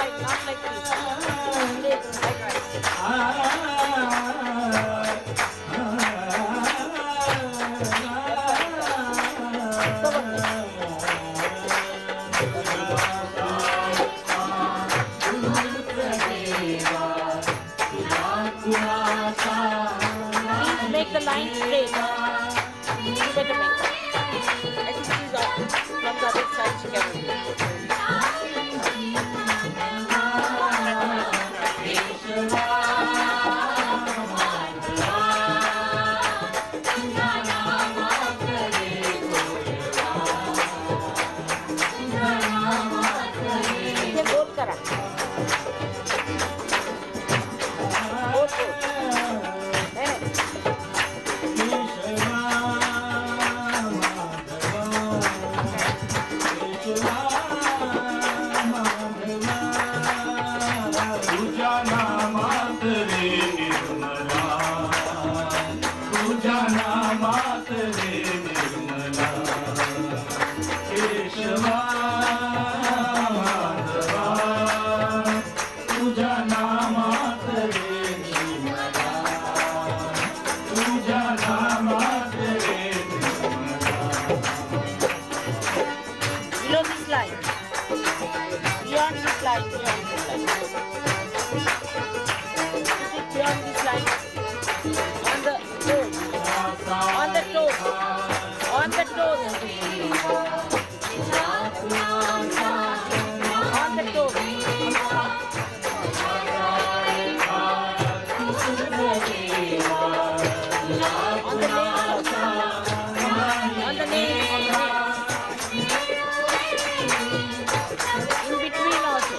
D: side, not like this. This, like right. Please make the line straight. You better make it. I think she's off. From the other side she can do it. ये गोल करा गोल below this line, beyond this line, beyond this line. Beyond this line, on the toes, on the toes, on the toes, on the toes, on the nails, on the nails, in between also.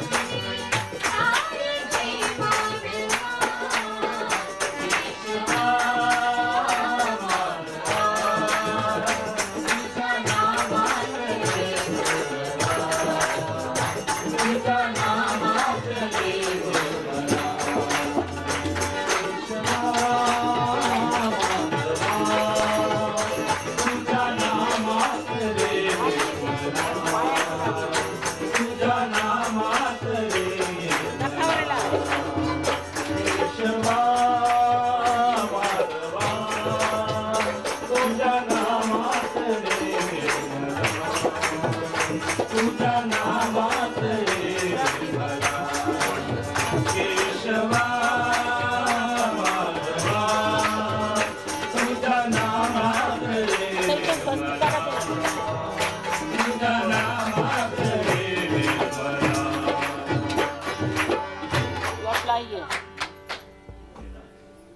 D: You apply here.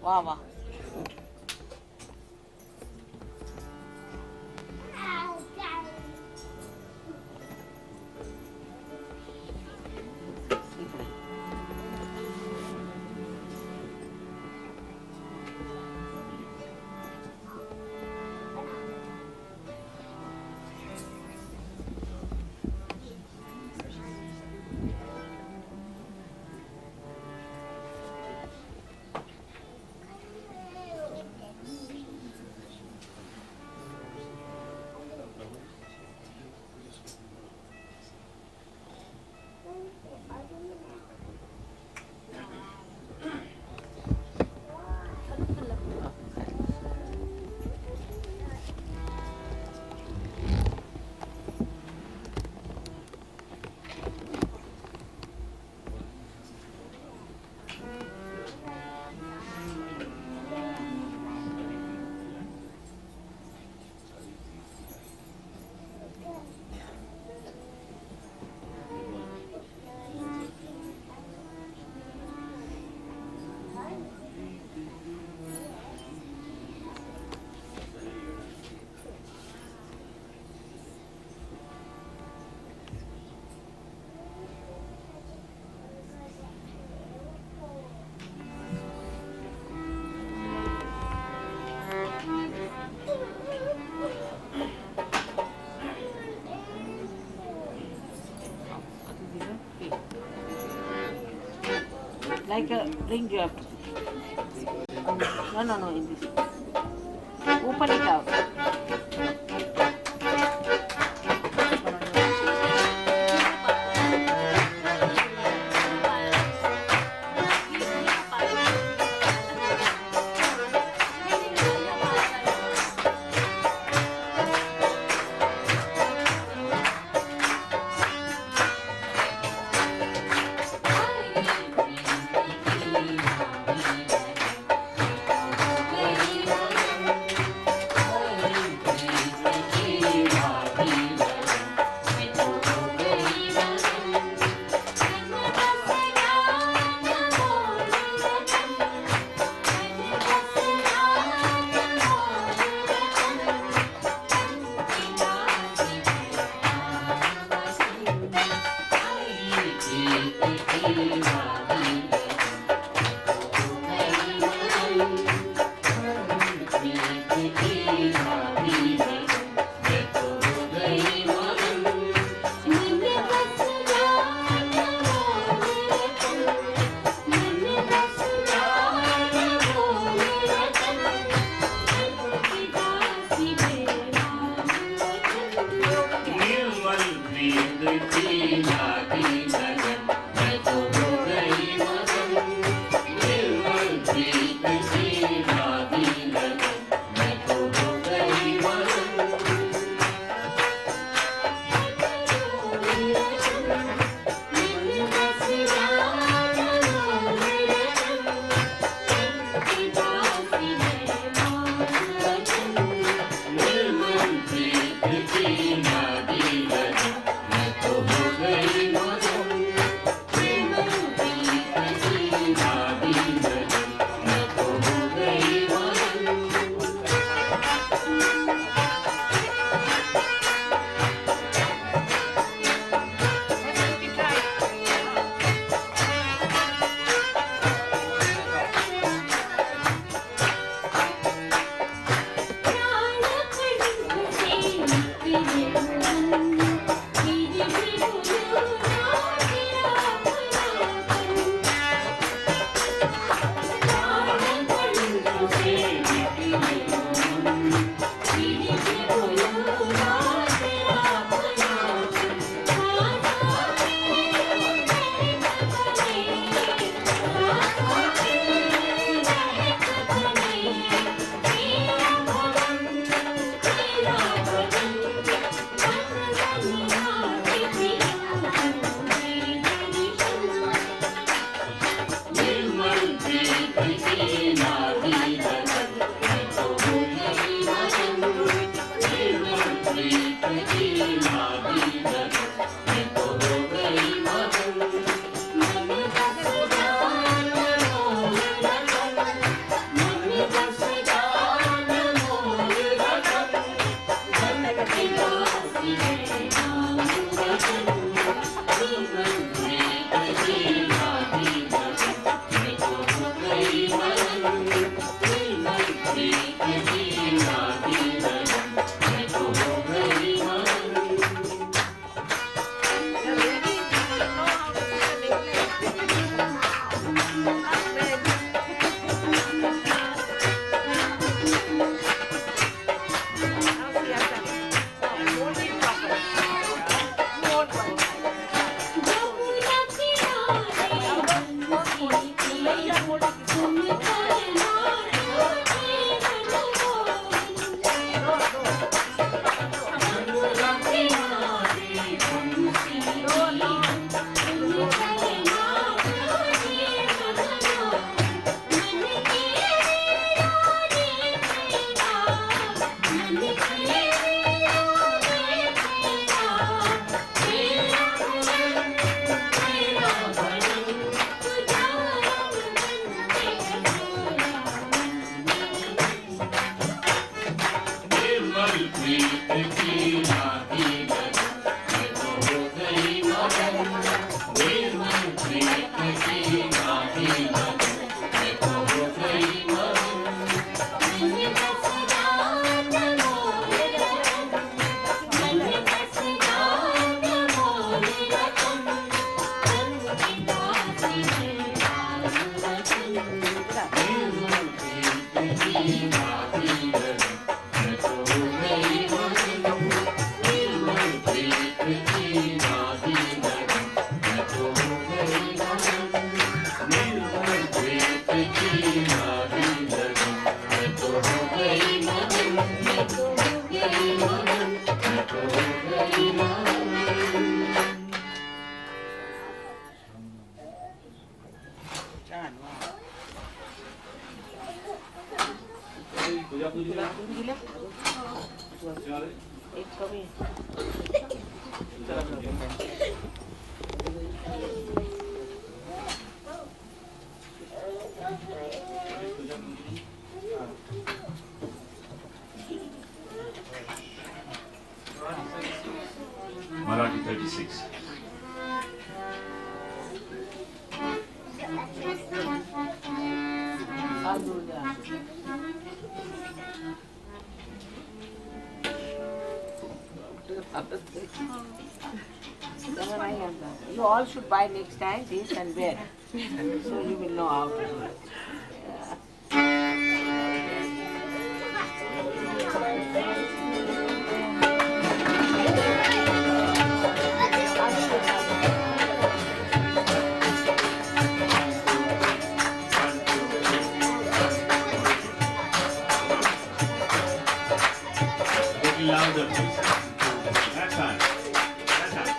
D: Wow, wow. Like a ring you have to. No, in this. Open it out.
E: Mataji 36.
D: You all should buy next time this and wear. So you will know how to do it.
E: Louder, please. That time. That time.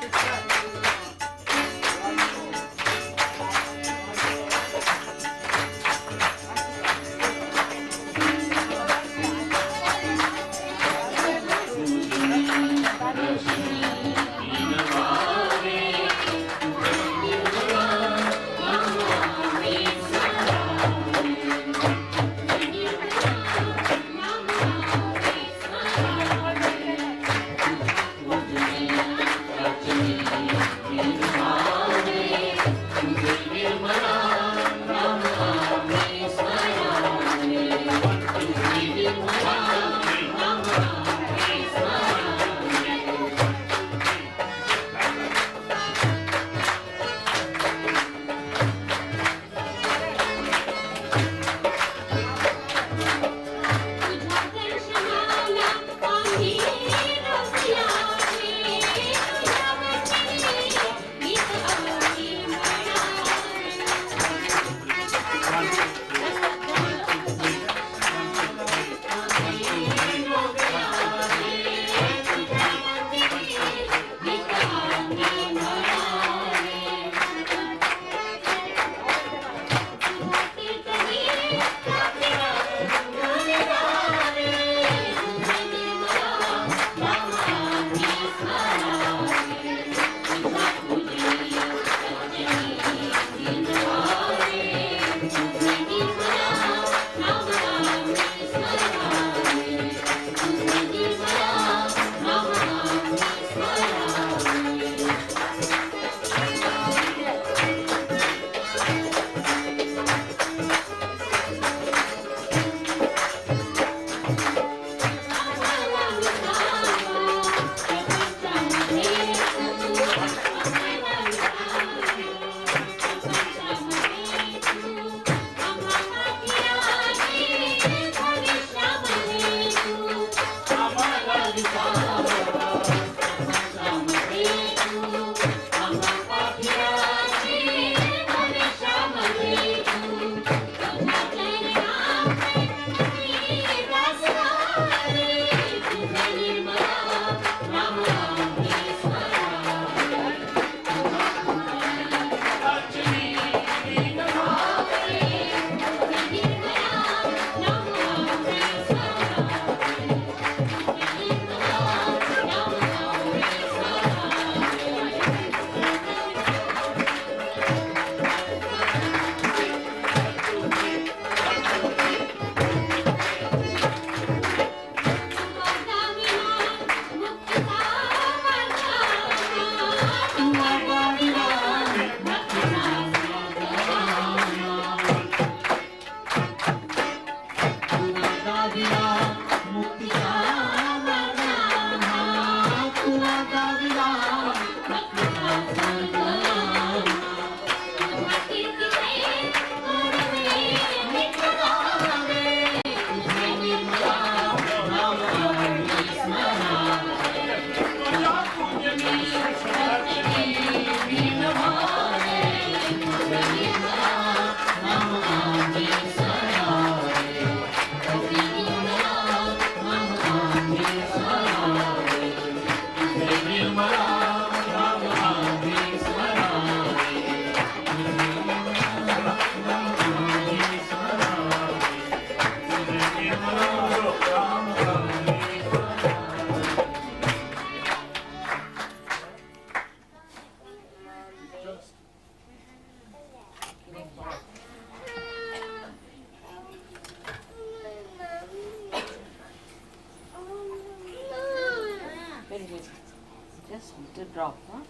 D: Just a drop, huh?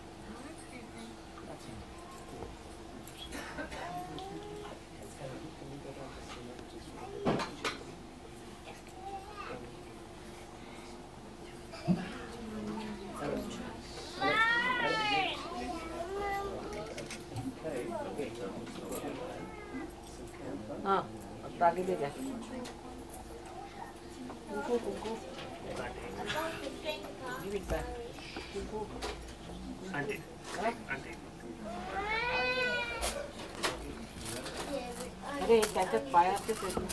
D: हाँ, अब आगे ले जा। कुंकू। Give it back. कुंकू।
E: Auntie.
D: अरे त्याच्यात पायाचेच आहेत ना.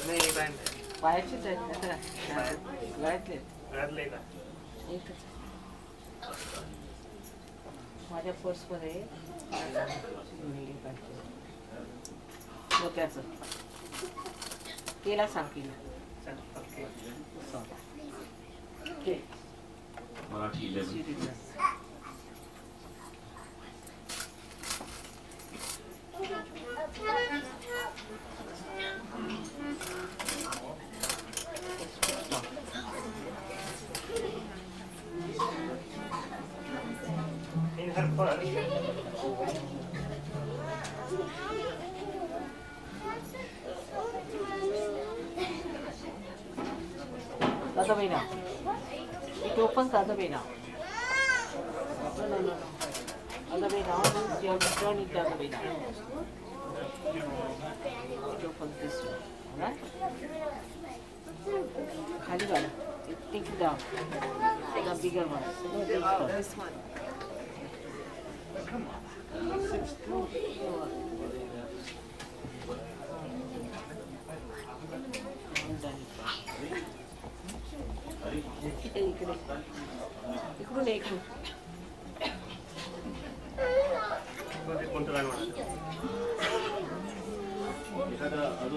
E: नाही बँड
D: पायाचेच आहेत ना त्याला. गळ्यातले.
E: घातले का
D: एकच. माझ्या पर्समध्ये मोत्याचं केला सांग केला.
E: Okay
D: okay.
F: Marathi 11.
E: In her purse,
D: The other way now. It opens the other way now. No. Other way now means you have to turn it the other way now. It opens this way. Alright? Khali wala. Take it down. The bigger one. No, this one. इकडून एक
E: कोणतं गाणं म्हणाल?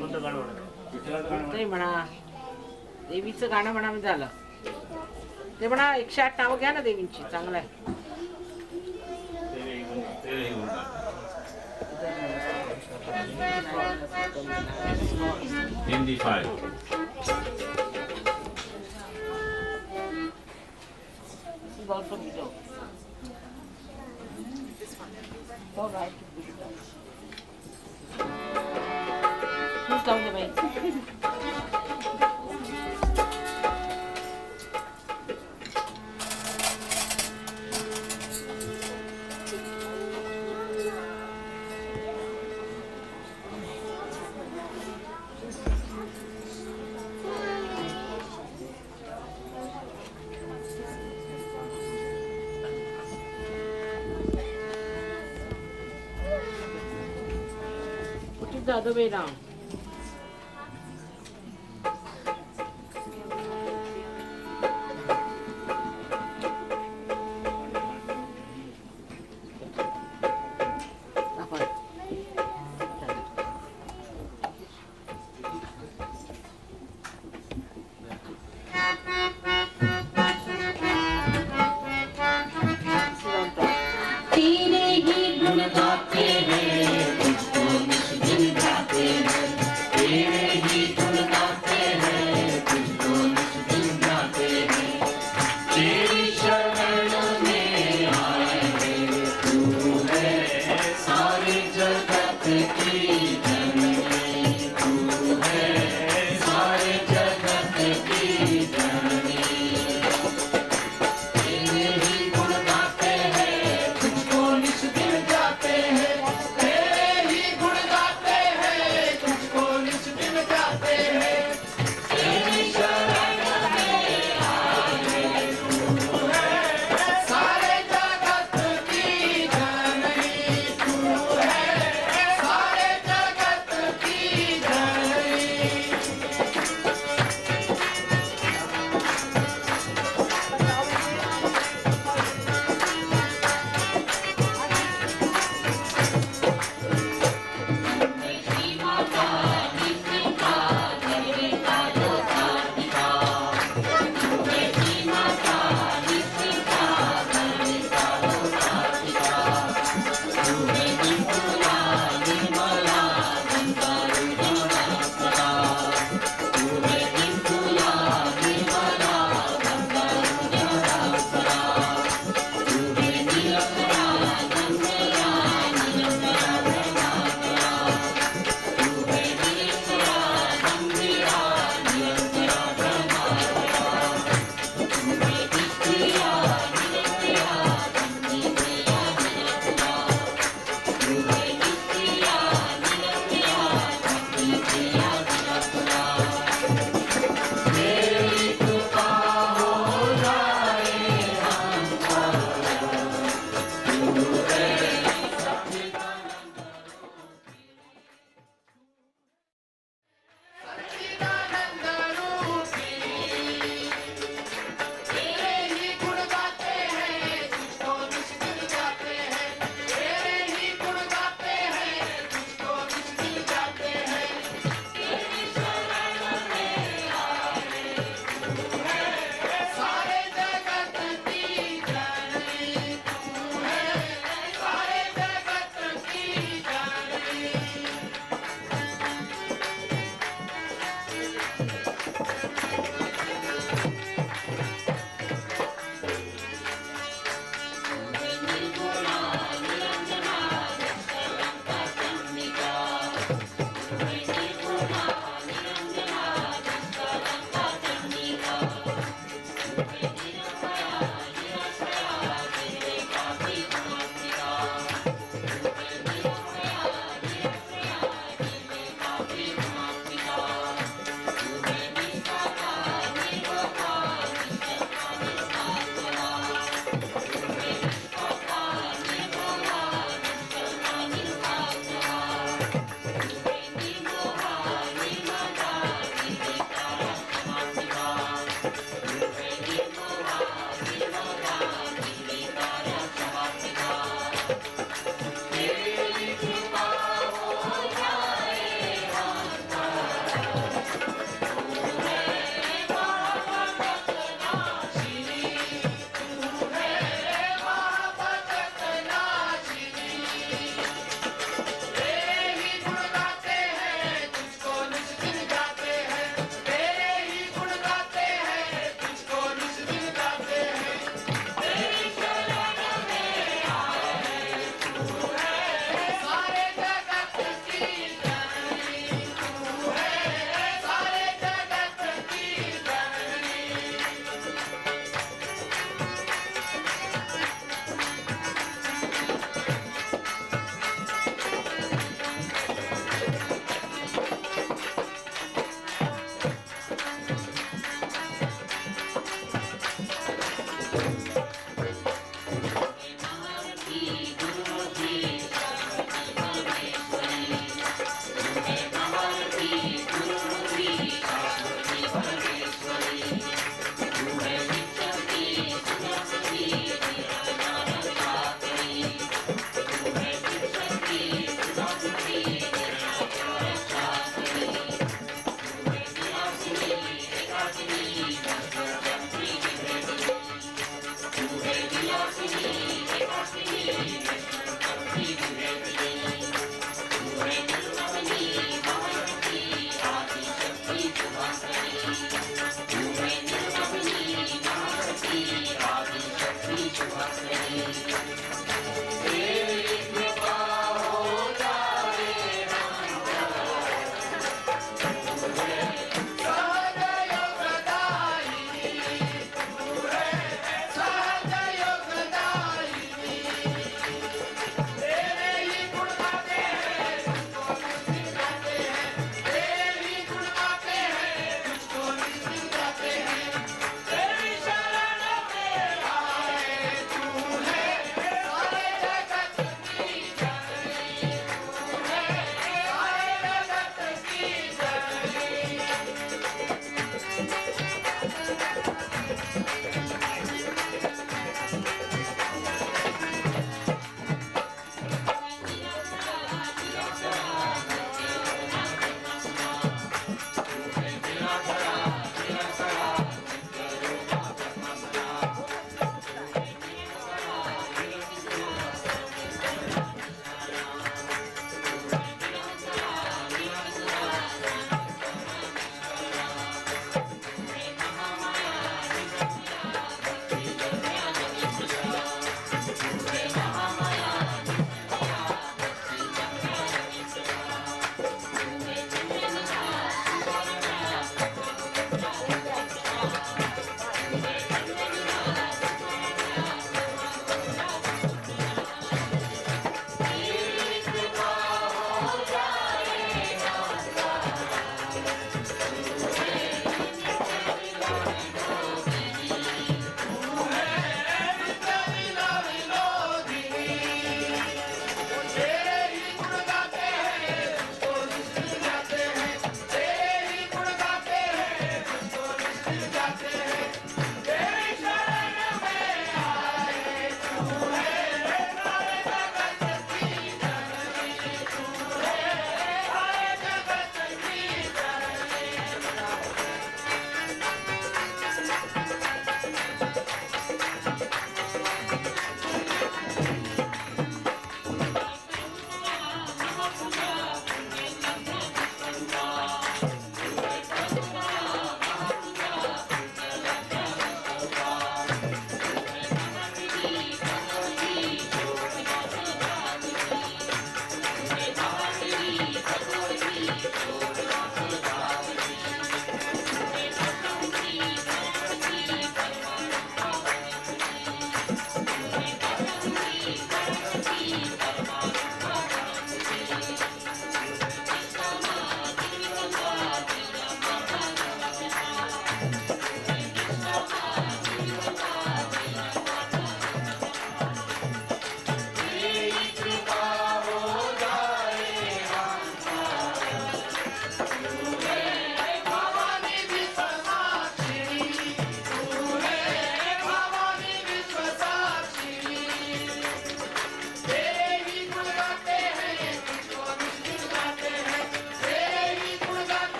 E: कोणतं गाणं म्हणाल?
D: ते म्हणा देवीचं गाणं म्हणा म्हणजे झालं ते म्हणा 108 नावं घ्या ना देवींची चांगलं आहे
F: Hindi 5.
D: This is also video. All right. Who's down the way? Put it the other way down. Up on. Sit on top.
B: तेरे ही गुण गाते हैं तुझको निष्दिन गाते हैं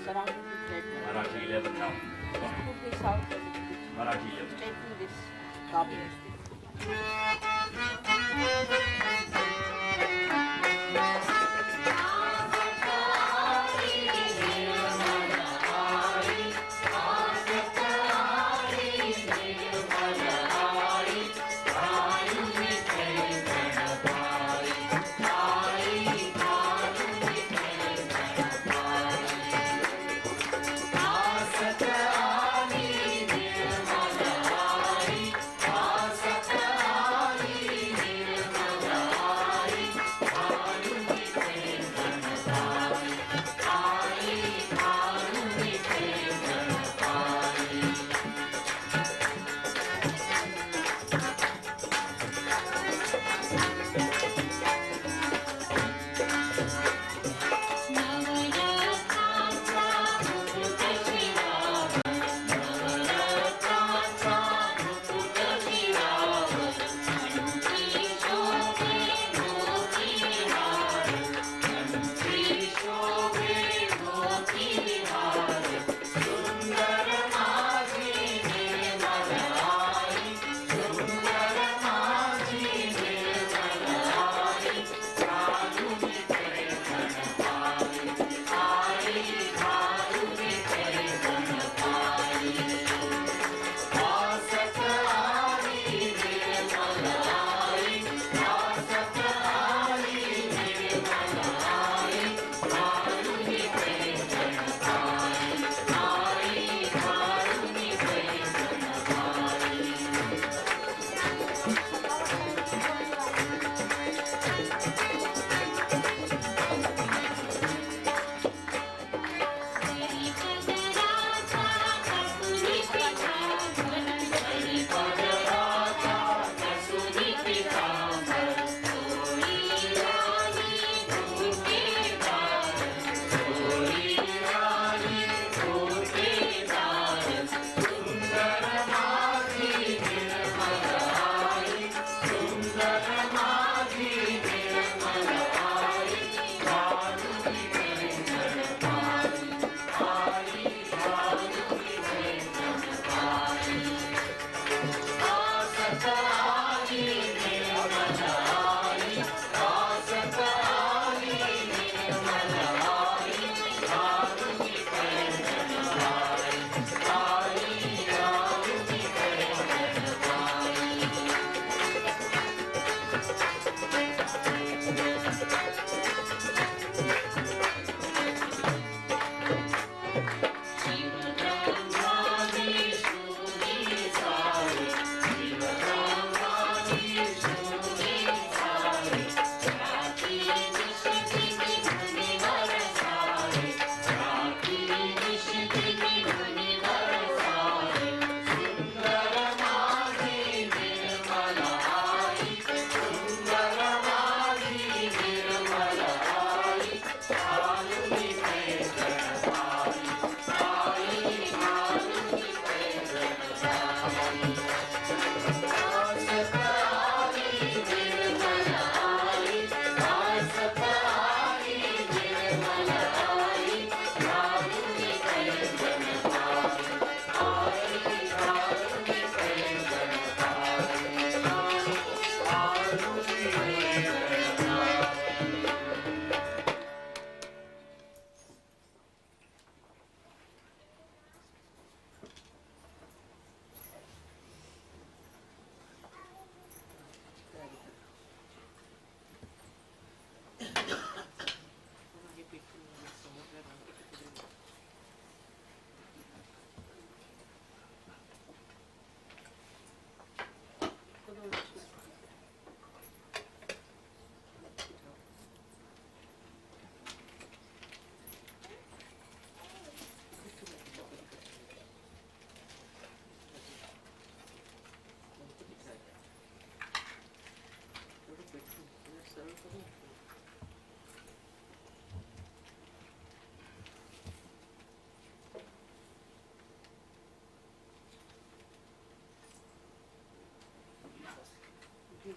D: surrounded with red.
E: Marathi 11 now.
D: Put this out a little bit.
E: Marathi 11.
D: Straighten this goblet.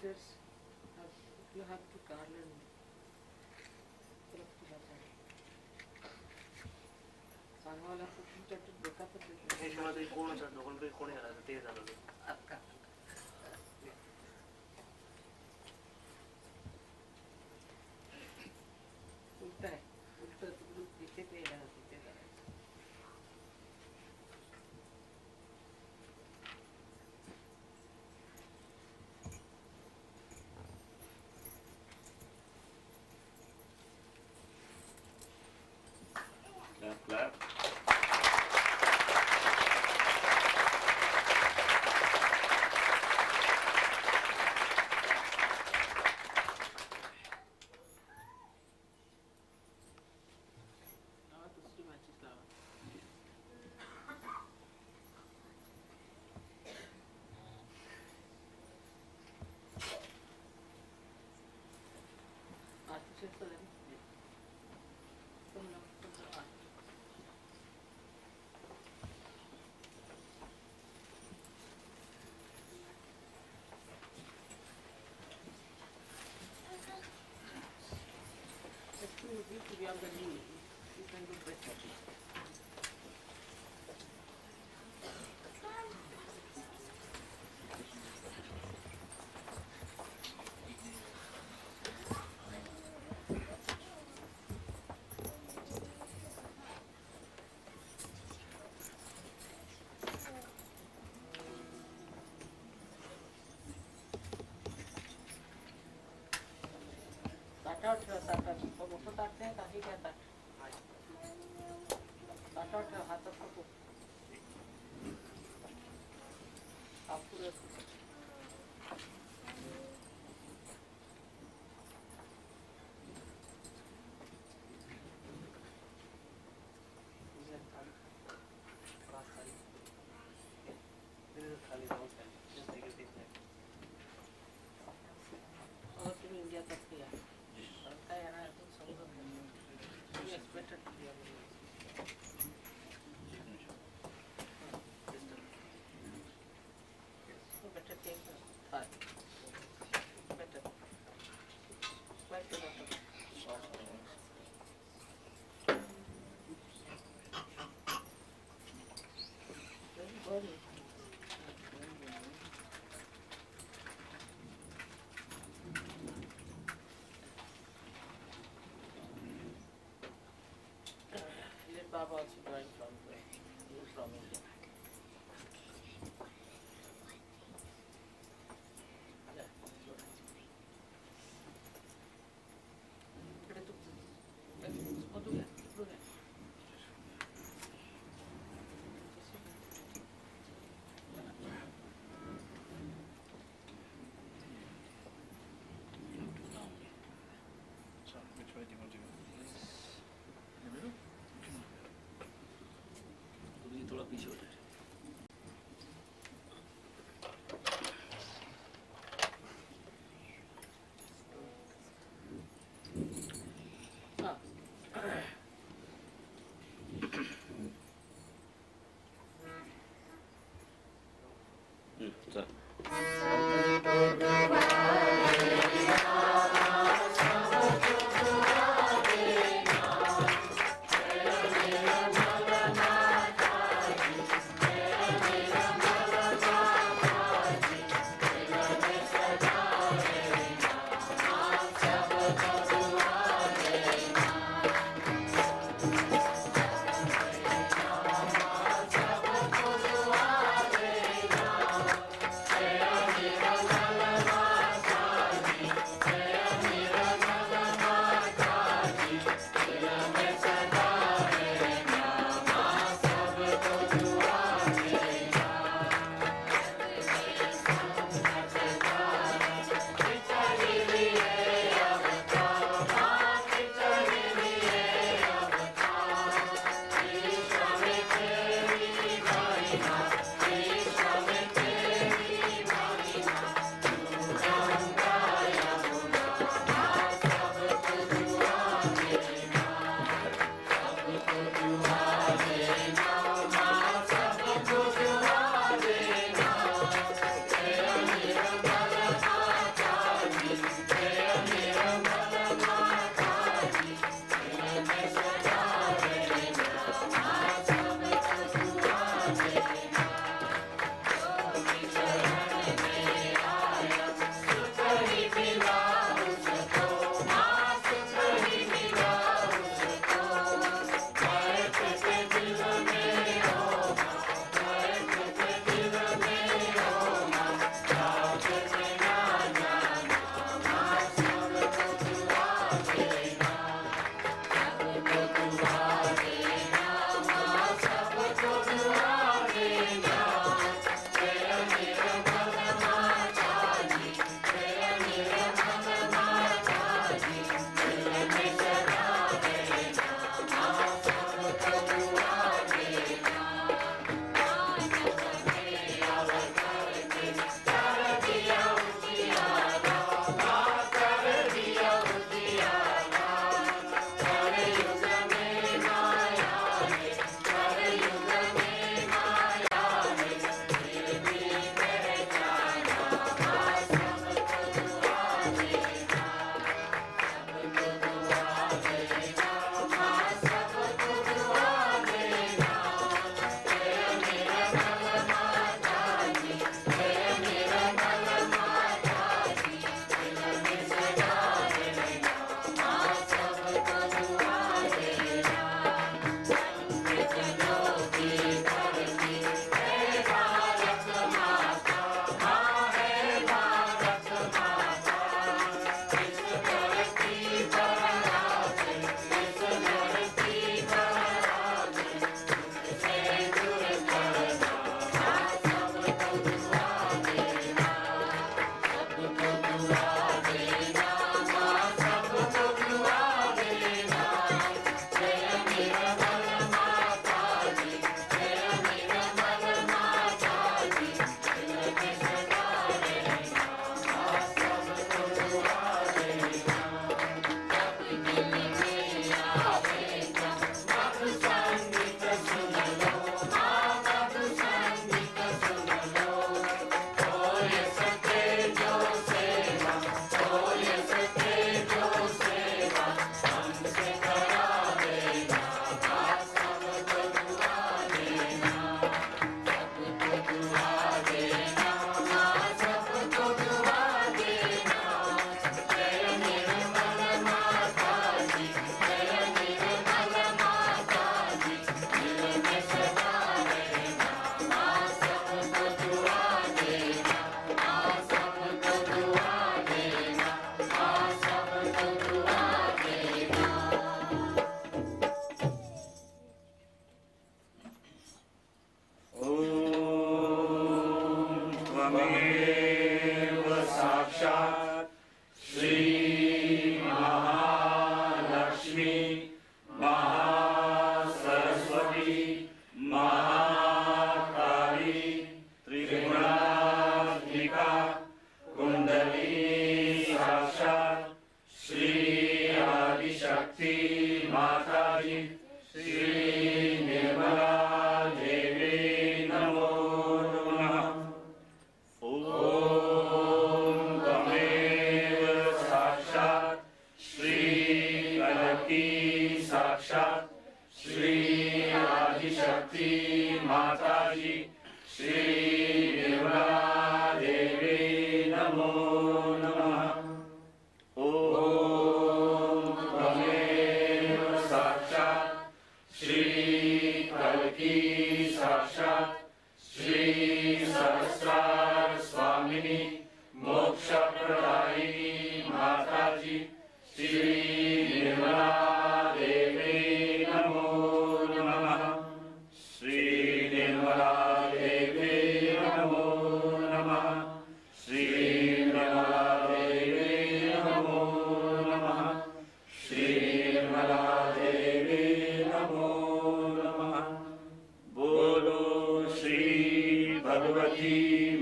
A: leaders have, you have to garland.
E: हे शिवाय कोणाचं दोघांपैकी कोणी घालायचं ते झालं ते.
B: Clap, clap.
D: To be on the knee, you can do better. ताटावर ठेव, ताटावर. तो मोठं ताट नाही का? हे घ्या ताट. ताटावर ठेव, हातात नको. हा पुढे.
E: खाली जाऊन
D: तुम्ही इंडियात असते या. काय येणार समजत नाही. You expected to be able to.
B: Shri Nirmala Devi Namo Namaha. Om Brahmeva Sakshat Shri Kalki Sakshat Shri Sahasrar Swamini Moksha Pradayini Mataji Shri Nirmala Devi Namo Namaha. Shri Nirmala Devi Namo Namaha. Shri Nirmala Devi Namo Namaha. Shri Nirmala Devi Namo Namaha. Bolo Shri Bhagavati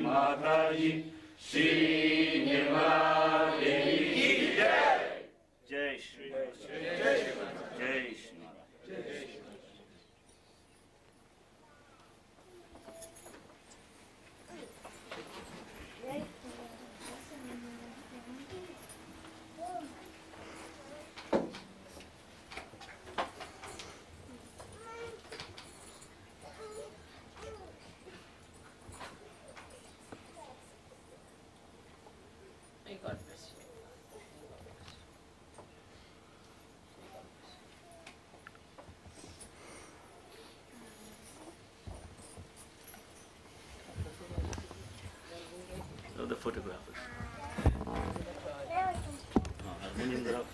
B: Mataji Shri Nirmala Devi ki Jai. Jai Shri. Jai Shri.
A: May God bless you.
B: So the photographers. Harmonium graph.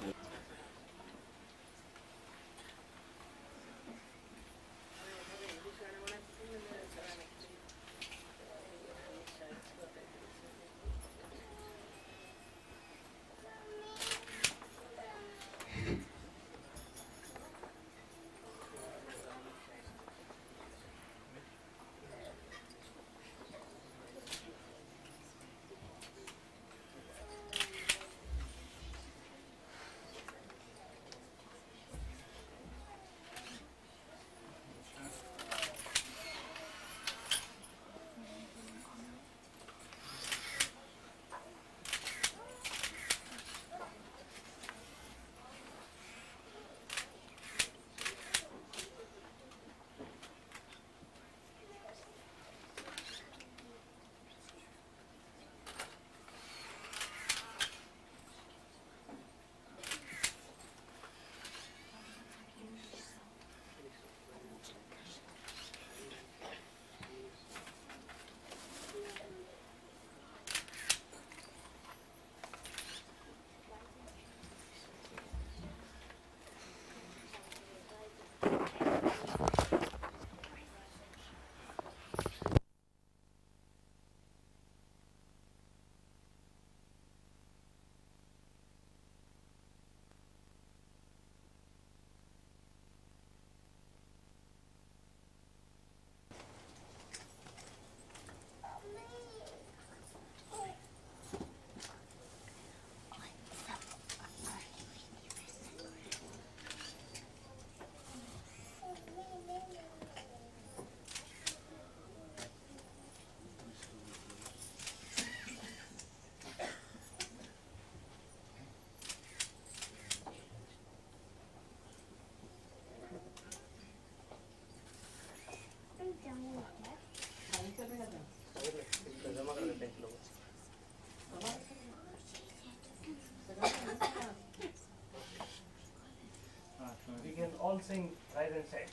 E: We can all sing right hand side.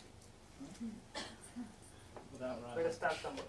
E: Better start somewhere.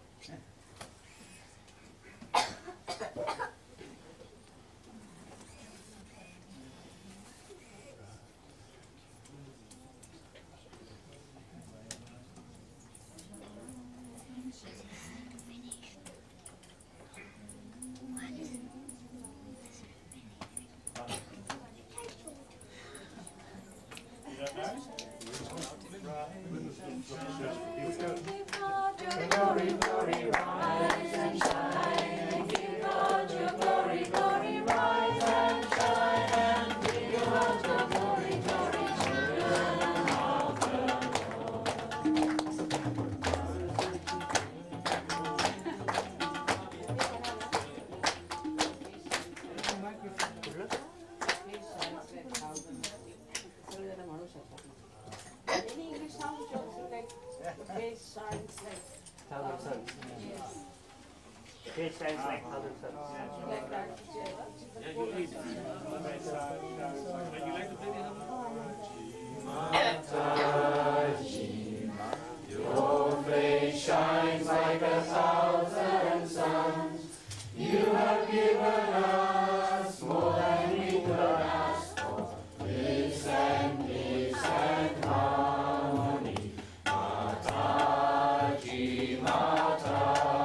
D: Any English song which also like bass,
E: Face shines like thousand suns.
B: Yeah, you lead. Would you like to play the harmony?
F: Mataji, your face shines like 1,000 suns. You have given us more than we could ask for. Bliss and harmony. Mataji, Mataji,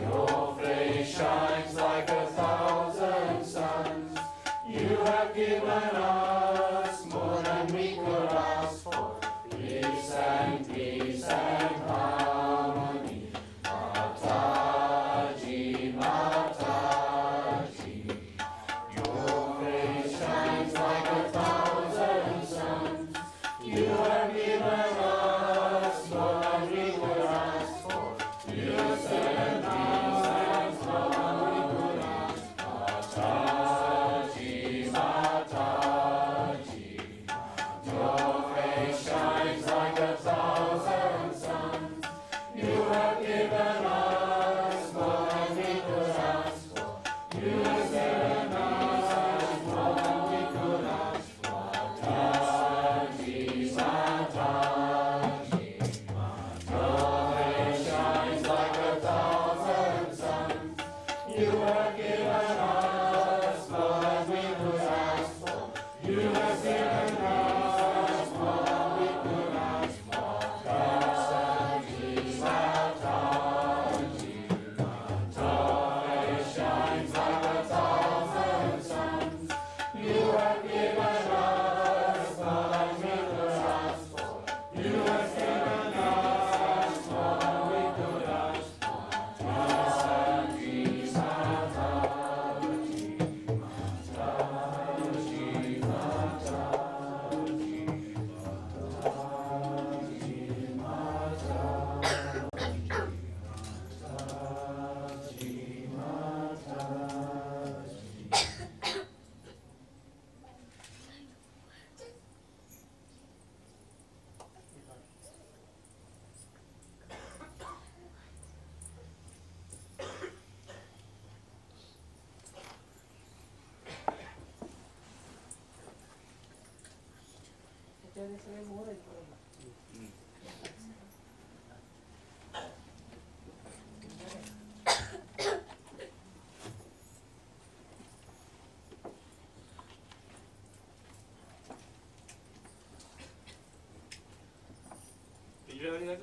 F: your face shines like 1,000 suns. You have given us more than we could ask for. Peace and harmony. Mataji, Mataji, your face shines like 1,000 suns. You have given us more than we could ask for. Peace and harmony. Mataji, Mataji, your face shines like 1,000 suns. You have given us more than we could ask for. You have given us more than we could ask for. Mataji, Mataji, your face shines like 1,000 suns. You have given us more than we could ask for. You have given us more than we could ask for. Mataji, Mataji, your face shines like 1,000 suns. You have given us more than we could ask for. You have given us more than we could ask for. Mataji, Mataji, Mataji,
B: You already got it?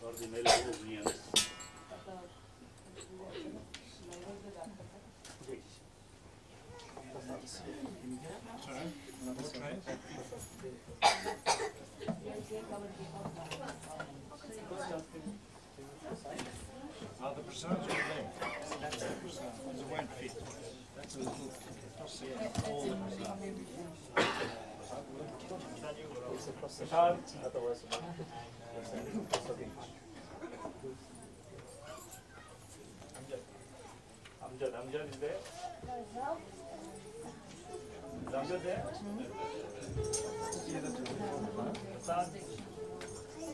B: Or the mail opening.
C: The percentage of them. That's the percentage. It won't fit. That's a little. All the
B: Amjad is there? Is Amjad there? Hassan?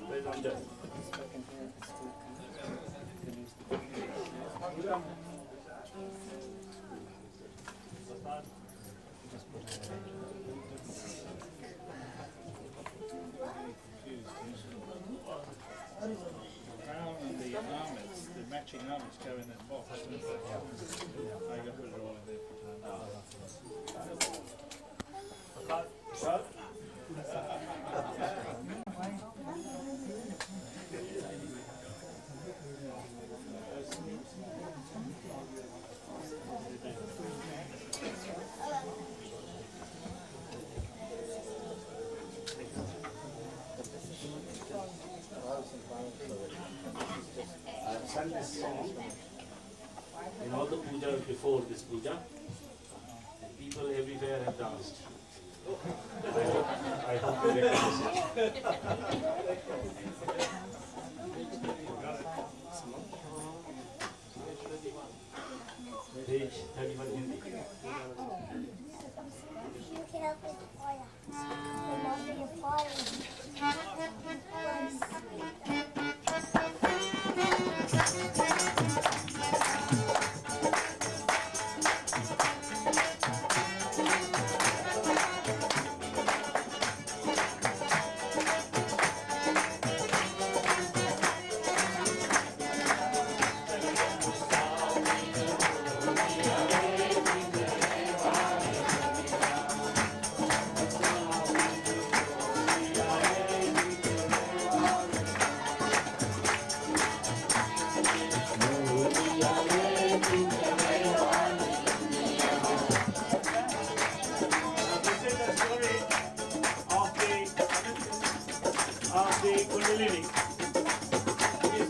B: Where is Amjad?
C: crown and the armlets, the matching armlets go in that box. I got to put it all in there.
B: Hassan?
F: I've sung this song in all the pujas before this puja, and people everywhere have danced. I hope you recognize it. Page 31 Hindi.
G: You can help with the fire.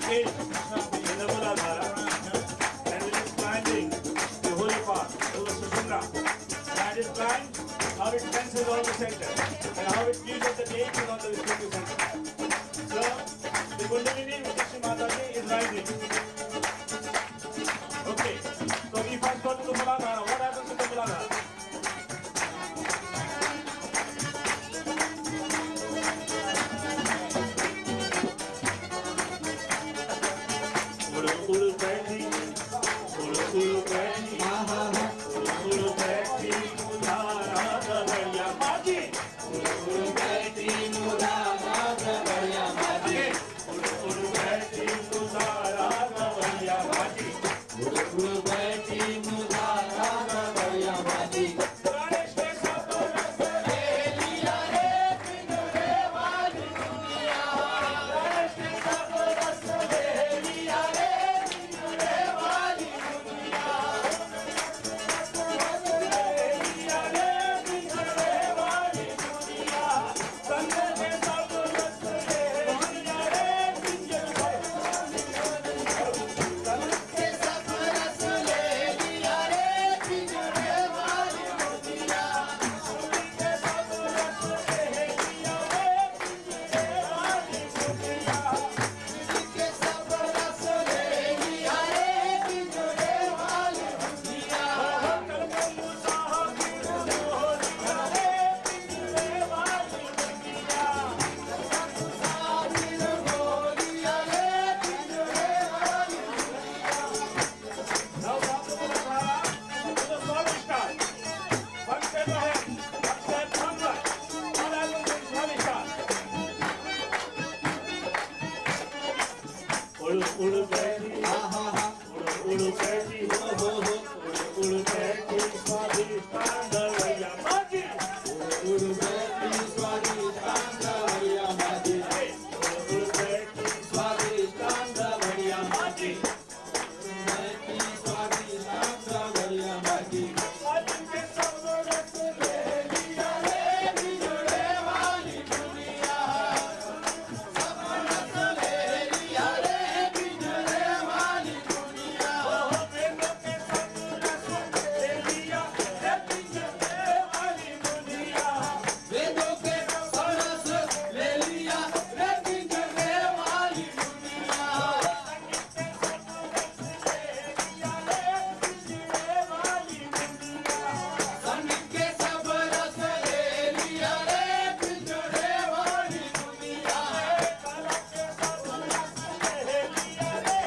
B: in the Muladhara and it is climbing the holy path over Sushumna. That is climbed, how it cleanses all the center and how it gives us the nature on the respective center. So, the Kundalini with Shri Mataji is rising. Okay, so we first go to the Muladhara. What happens in the Muladhara? Ulu Betty, Ulu Betty, Ulu Betty, Mudhara Gavariya Mati. Ulu Betty, Mudhara Gavariya Mati. Ulu Betty, Mudhara Gavariya Mati. Ulu Betty, Mudhara Gavariya Mati. Ganesh ke sab rasa le liya re pinjre wali duniya. Ganesh ke sab rasa le liya re. Ulu Betty, Ulu Betty, Ulu Betty, Swadhisthana Gavariya Mati. Ulu Betty, Swadhisthana Gavariya Mati. Ulu Betty, Swadhisthana Gavariya Mati. Betty, Swadhisthana Gavariya Mati. Ajinke sab ras le liya re pinjre wali duniya. Sab ras le liya re pinjre wali duniya. Oh, Vendo ke sab ras le liya re pinjre wali duniya. Vendo ke sab ras le liya re pinjre wali duniya. Sangeet ke sab ras le liya re pinjre wali duniya. Sangeet ke sab ras le liya re pinjre wali duniya. Kala ke sab ras le liya re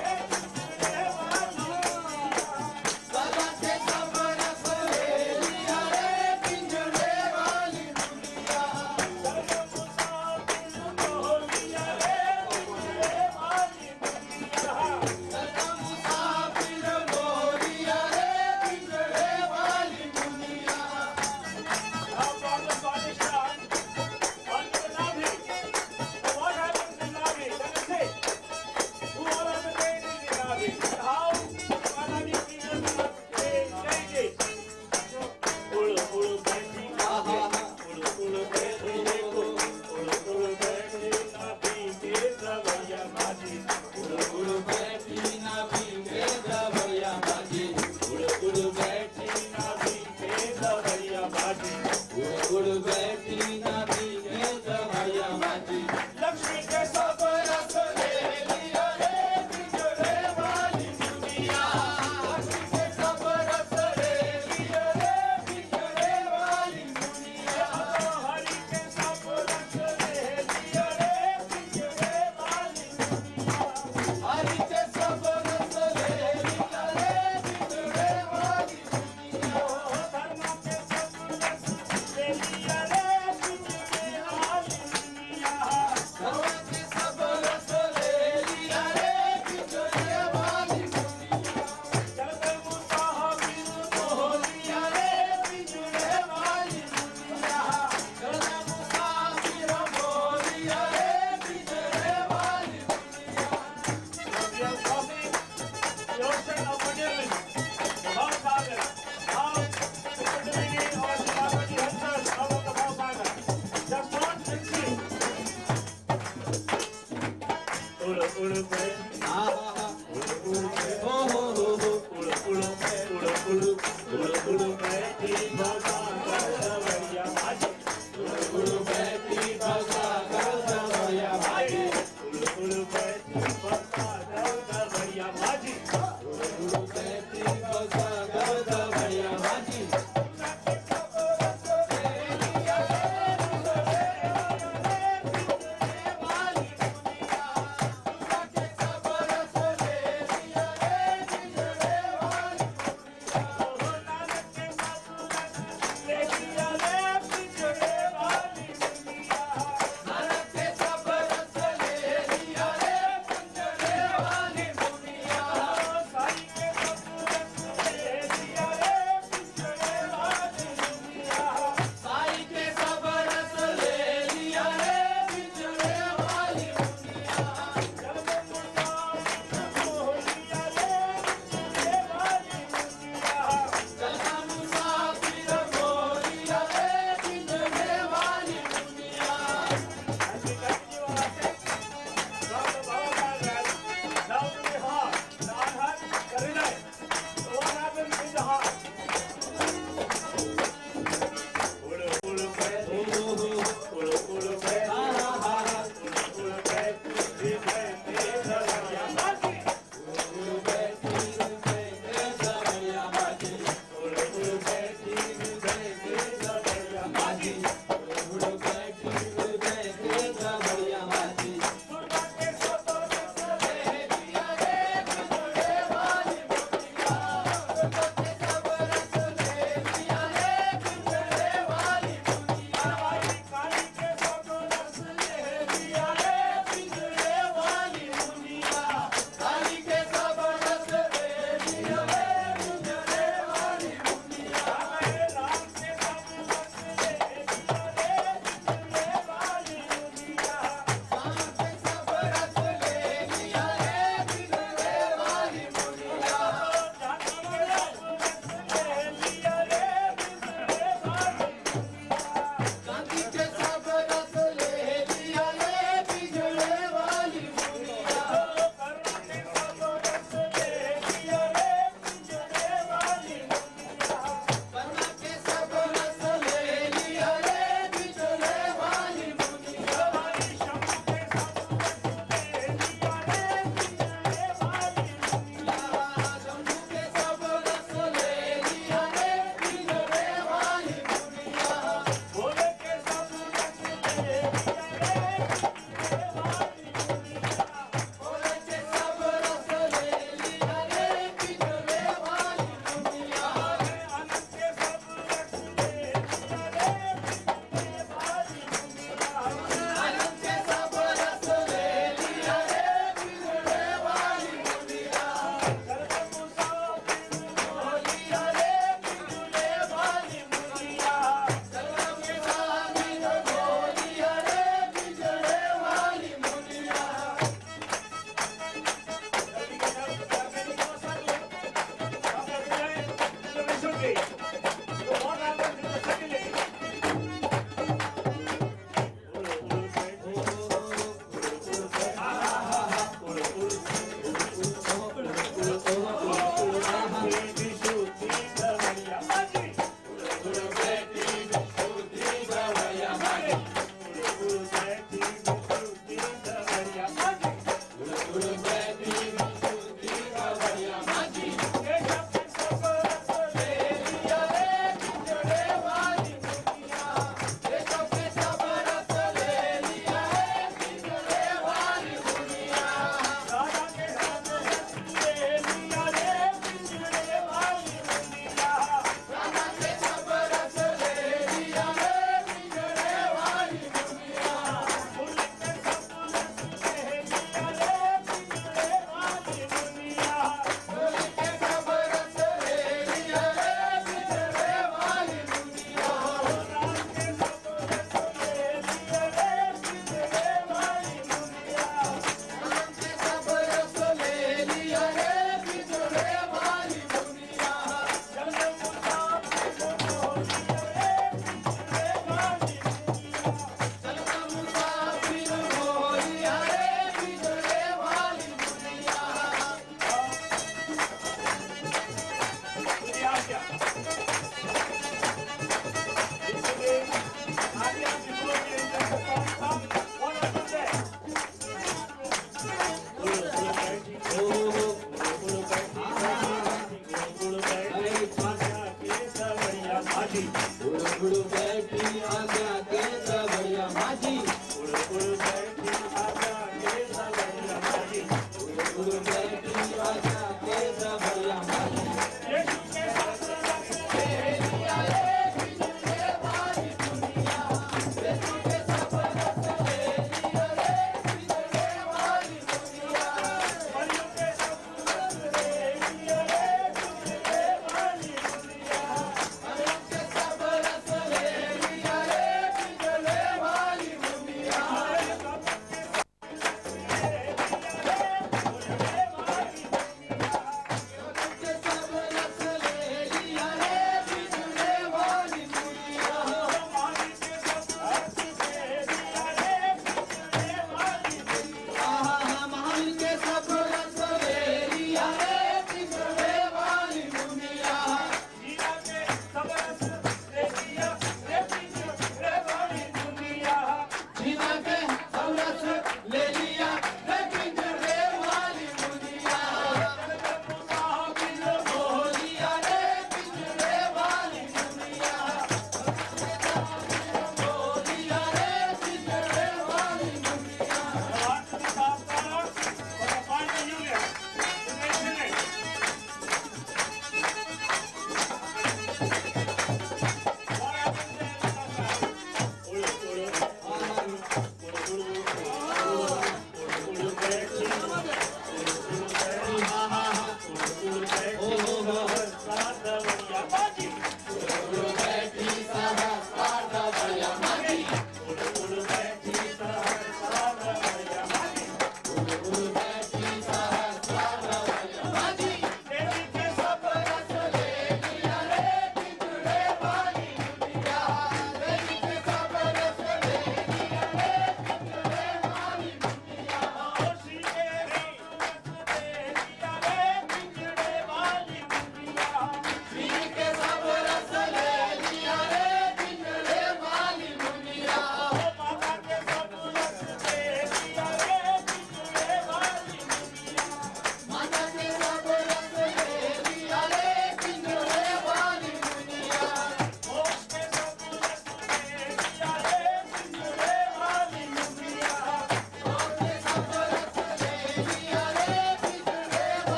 B: pinjre wali duniya. Kala ke sab ras le liya re pinjre wali duniya. Kala musafir lo liya re pinjre wali duniya. Now from the Pakistan onto the Navi. So what happens in Navi? Let us say who all are the deities in Navi and how Mataji figures are deities. Ulu Betty, Ulu Betty, Ulu Betty, Navi ke Gavariya Mati. Ulu Betty, Navi ke Gavariya Mati. Ulu Betty, Navi ke Gavariya Mati. Ulu Betty, Navi ke Gavariya Mati. Lakshmi ke sab ras le liya re pinjre wali duniya. Lakshmi ke sab ras le liya re pinjre wali duniya. Hari ke sab ras le liya re pinjre wali duniya. Hari ke Thank you.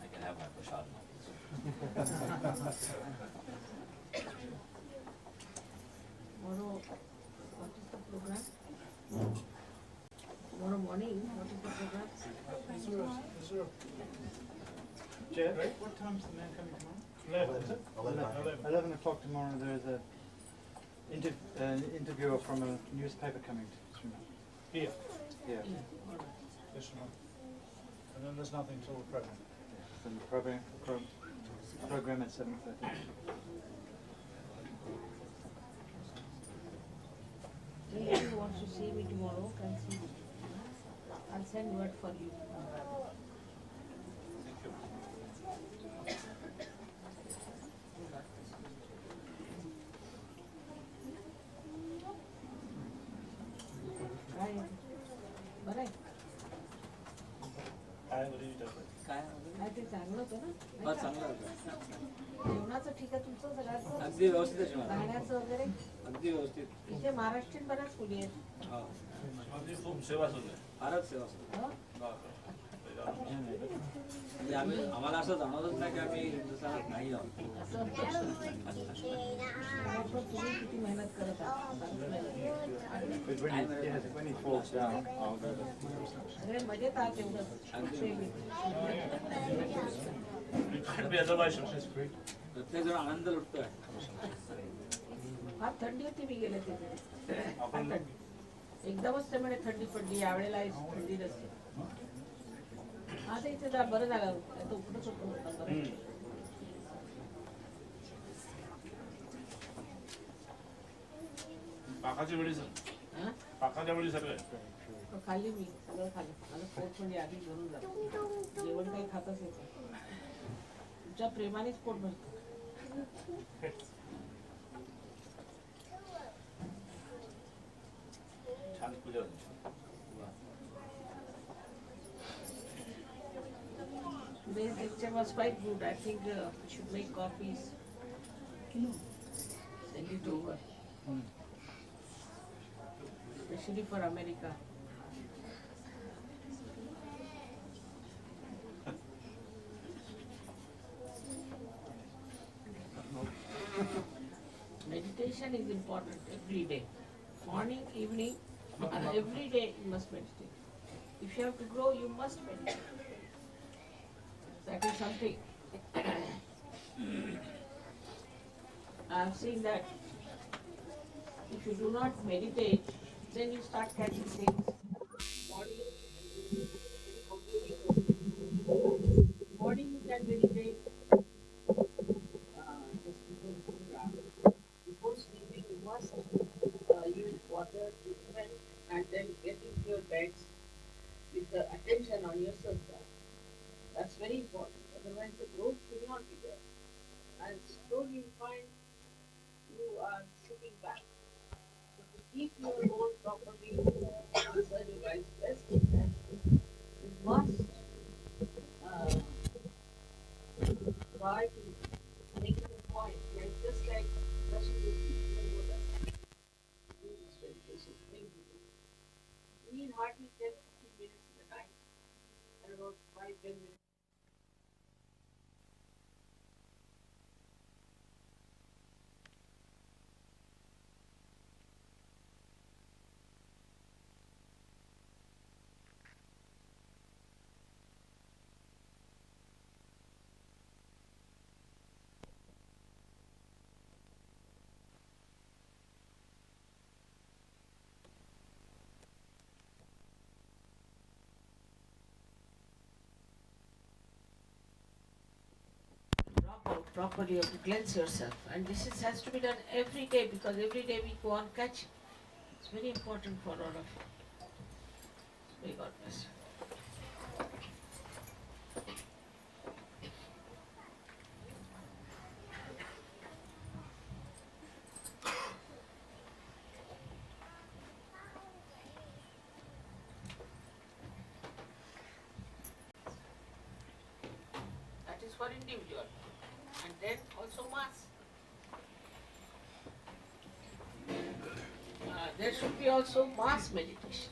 G: I can have my prasad now.
D: Tomorrow, what is the program? Tomorrow morning, what is the program?
C: Jeff, what time's the man coming tomorrow? 11, is it? 11 o'clock tomorrow. There's a interviewer from a newspaper coming to Shri.
H: Here,
C: Yeah.
H: this one. And then there's nothing till the program.
C: Then the program at 7:30.
D: Anyone who wants to see me tomorrow can see me. I'll send word for you. बरं आहे.
H: काय बरी double.
G: काय
D: काय ते चांगलं होतं ना?
G: फार चांगलं होतं.
D: जेवणाचं ठीक आहे तुमचं सगळ्याचं?
G: अगदी व्यवस्थित आहे जेवण.
D: राहण्याचं वगैरे?
G: अगदी व्यवस्थित.
D: इथे महाराष्ट्रीयन बऱ्याच मुली आहेत.
G: हा.
H: माझी खूप सेवा सुरू आहे.
G: फारच सेवा असते.
D: हं?
G: म्हणजे आम्हाला असं जाणवतच नाही की आम्ही हिंदुस्थानात नाही आहोत.
D: असं तुम्ही किती मेहनत करत आहात.
C: But when he falls down, I'll go.
D: अरे मजेत आहात एवढं.
G: प्रत्येक जण आनंद लुटतोय.
D: फार थंडी होती मी गेले तिथे. एकदमच ते म्हणे थंडी पडली यावेळेला थंडी नसते. आता इथे बरं झालं तो उकडच होतं.
H: पाकाच्या वेळी सर.
D: हं?
H: पाकाच्या वेळी सगळं
D: तो खाल्ली मी सगळं खाल्लं. मला पोट म्हणजे आधी भरून जातं. जेवण काही खातच येत नाही. तुमच्या प्रेमानेच पोट भरतं.
H: छान पूजा होती.
D: Today's lecture was quite good. I think we should make copies. Send it over. Especially for America. Meditation is important every day. Morning, evening, every day you must meditate. If you have to grow, you must meditate. That is something I've seen that if you do not meditate, then you start catching things. Morning, morning you can meditate. Just before sleeping, you must use water treatment and then get into your beds with the attention on your surface. That's very important. Otherwise, the growth will not be there. And slowly you find you are slipping back. So to keep your hold properly, Sahajayoga is best in that you must try to make it a point, like just like brushing your teeth and go that do this meditation thing you do. You need hardly 10-15 minutes in the night and about 5-10 minutes. Drop out properly, you have to cleanse yourself. And this has to be done every day because every day we go on catching. It's very important for all of you. May God bless you. That is for individual. And then also mass. There should be also mass meditation.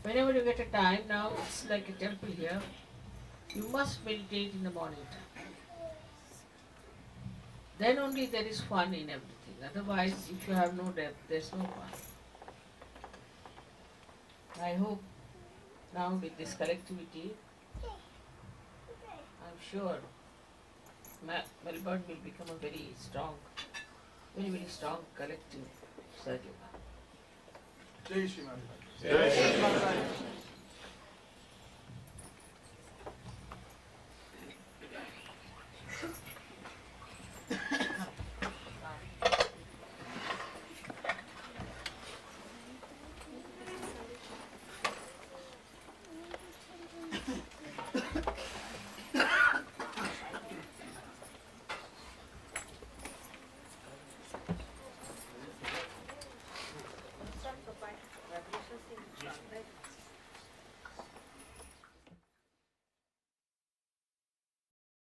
D: Whenever you get a time, now it's like a temple here, you must meditate in the morning time. Then only there is fun in everything. Otherwise, if you have no depth, there's no fun. I hope now with this collectivity, I'm sure Melbourne will become a very strong collective Sahaja Yoga.
B: Jai Shri Mataji.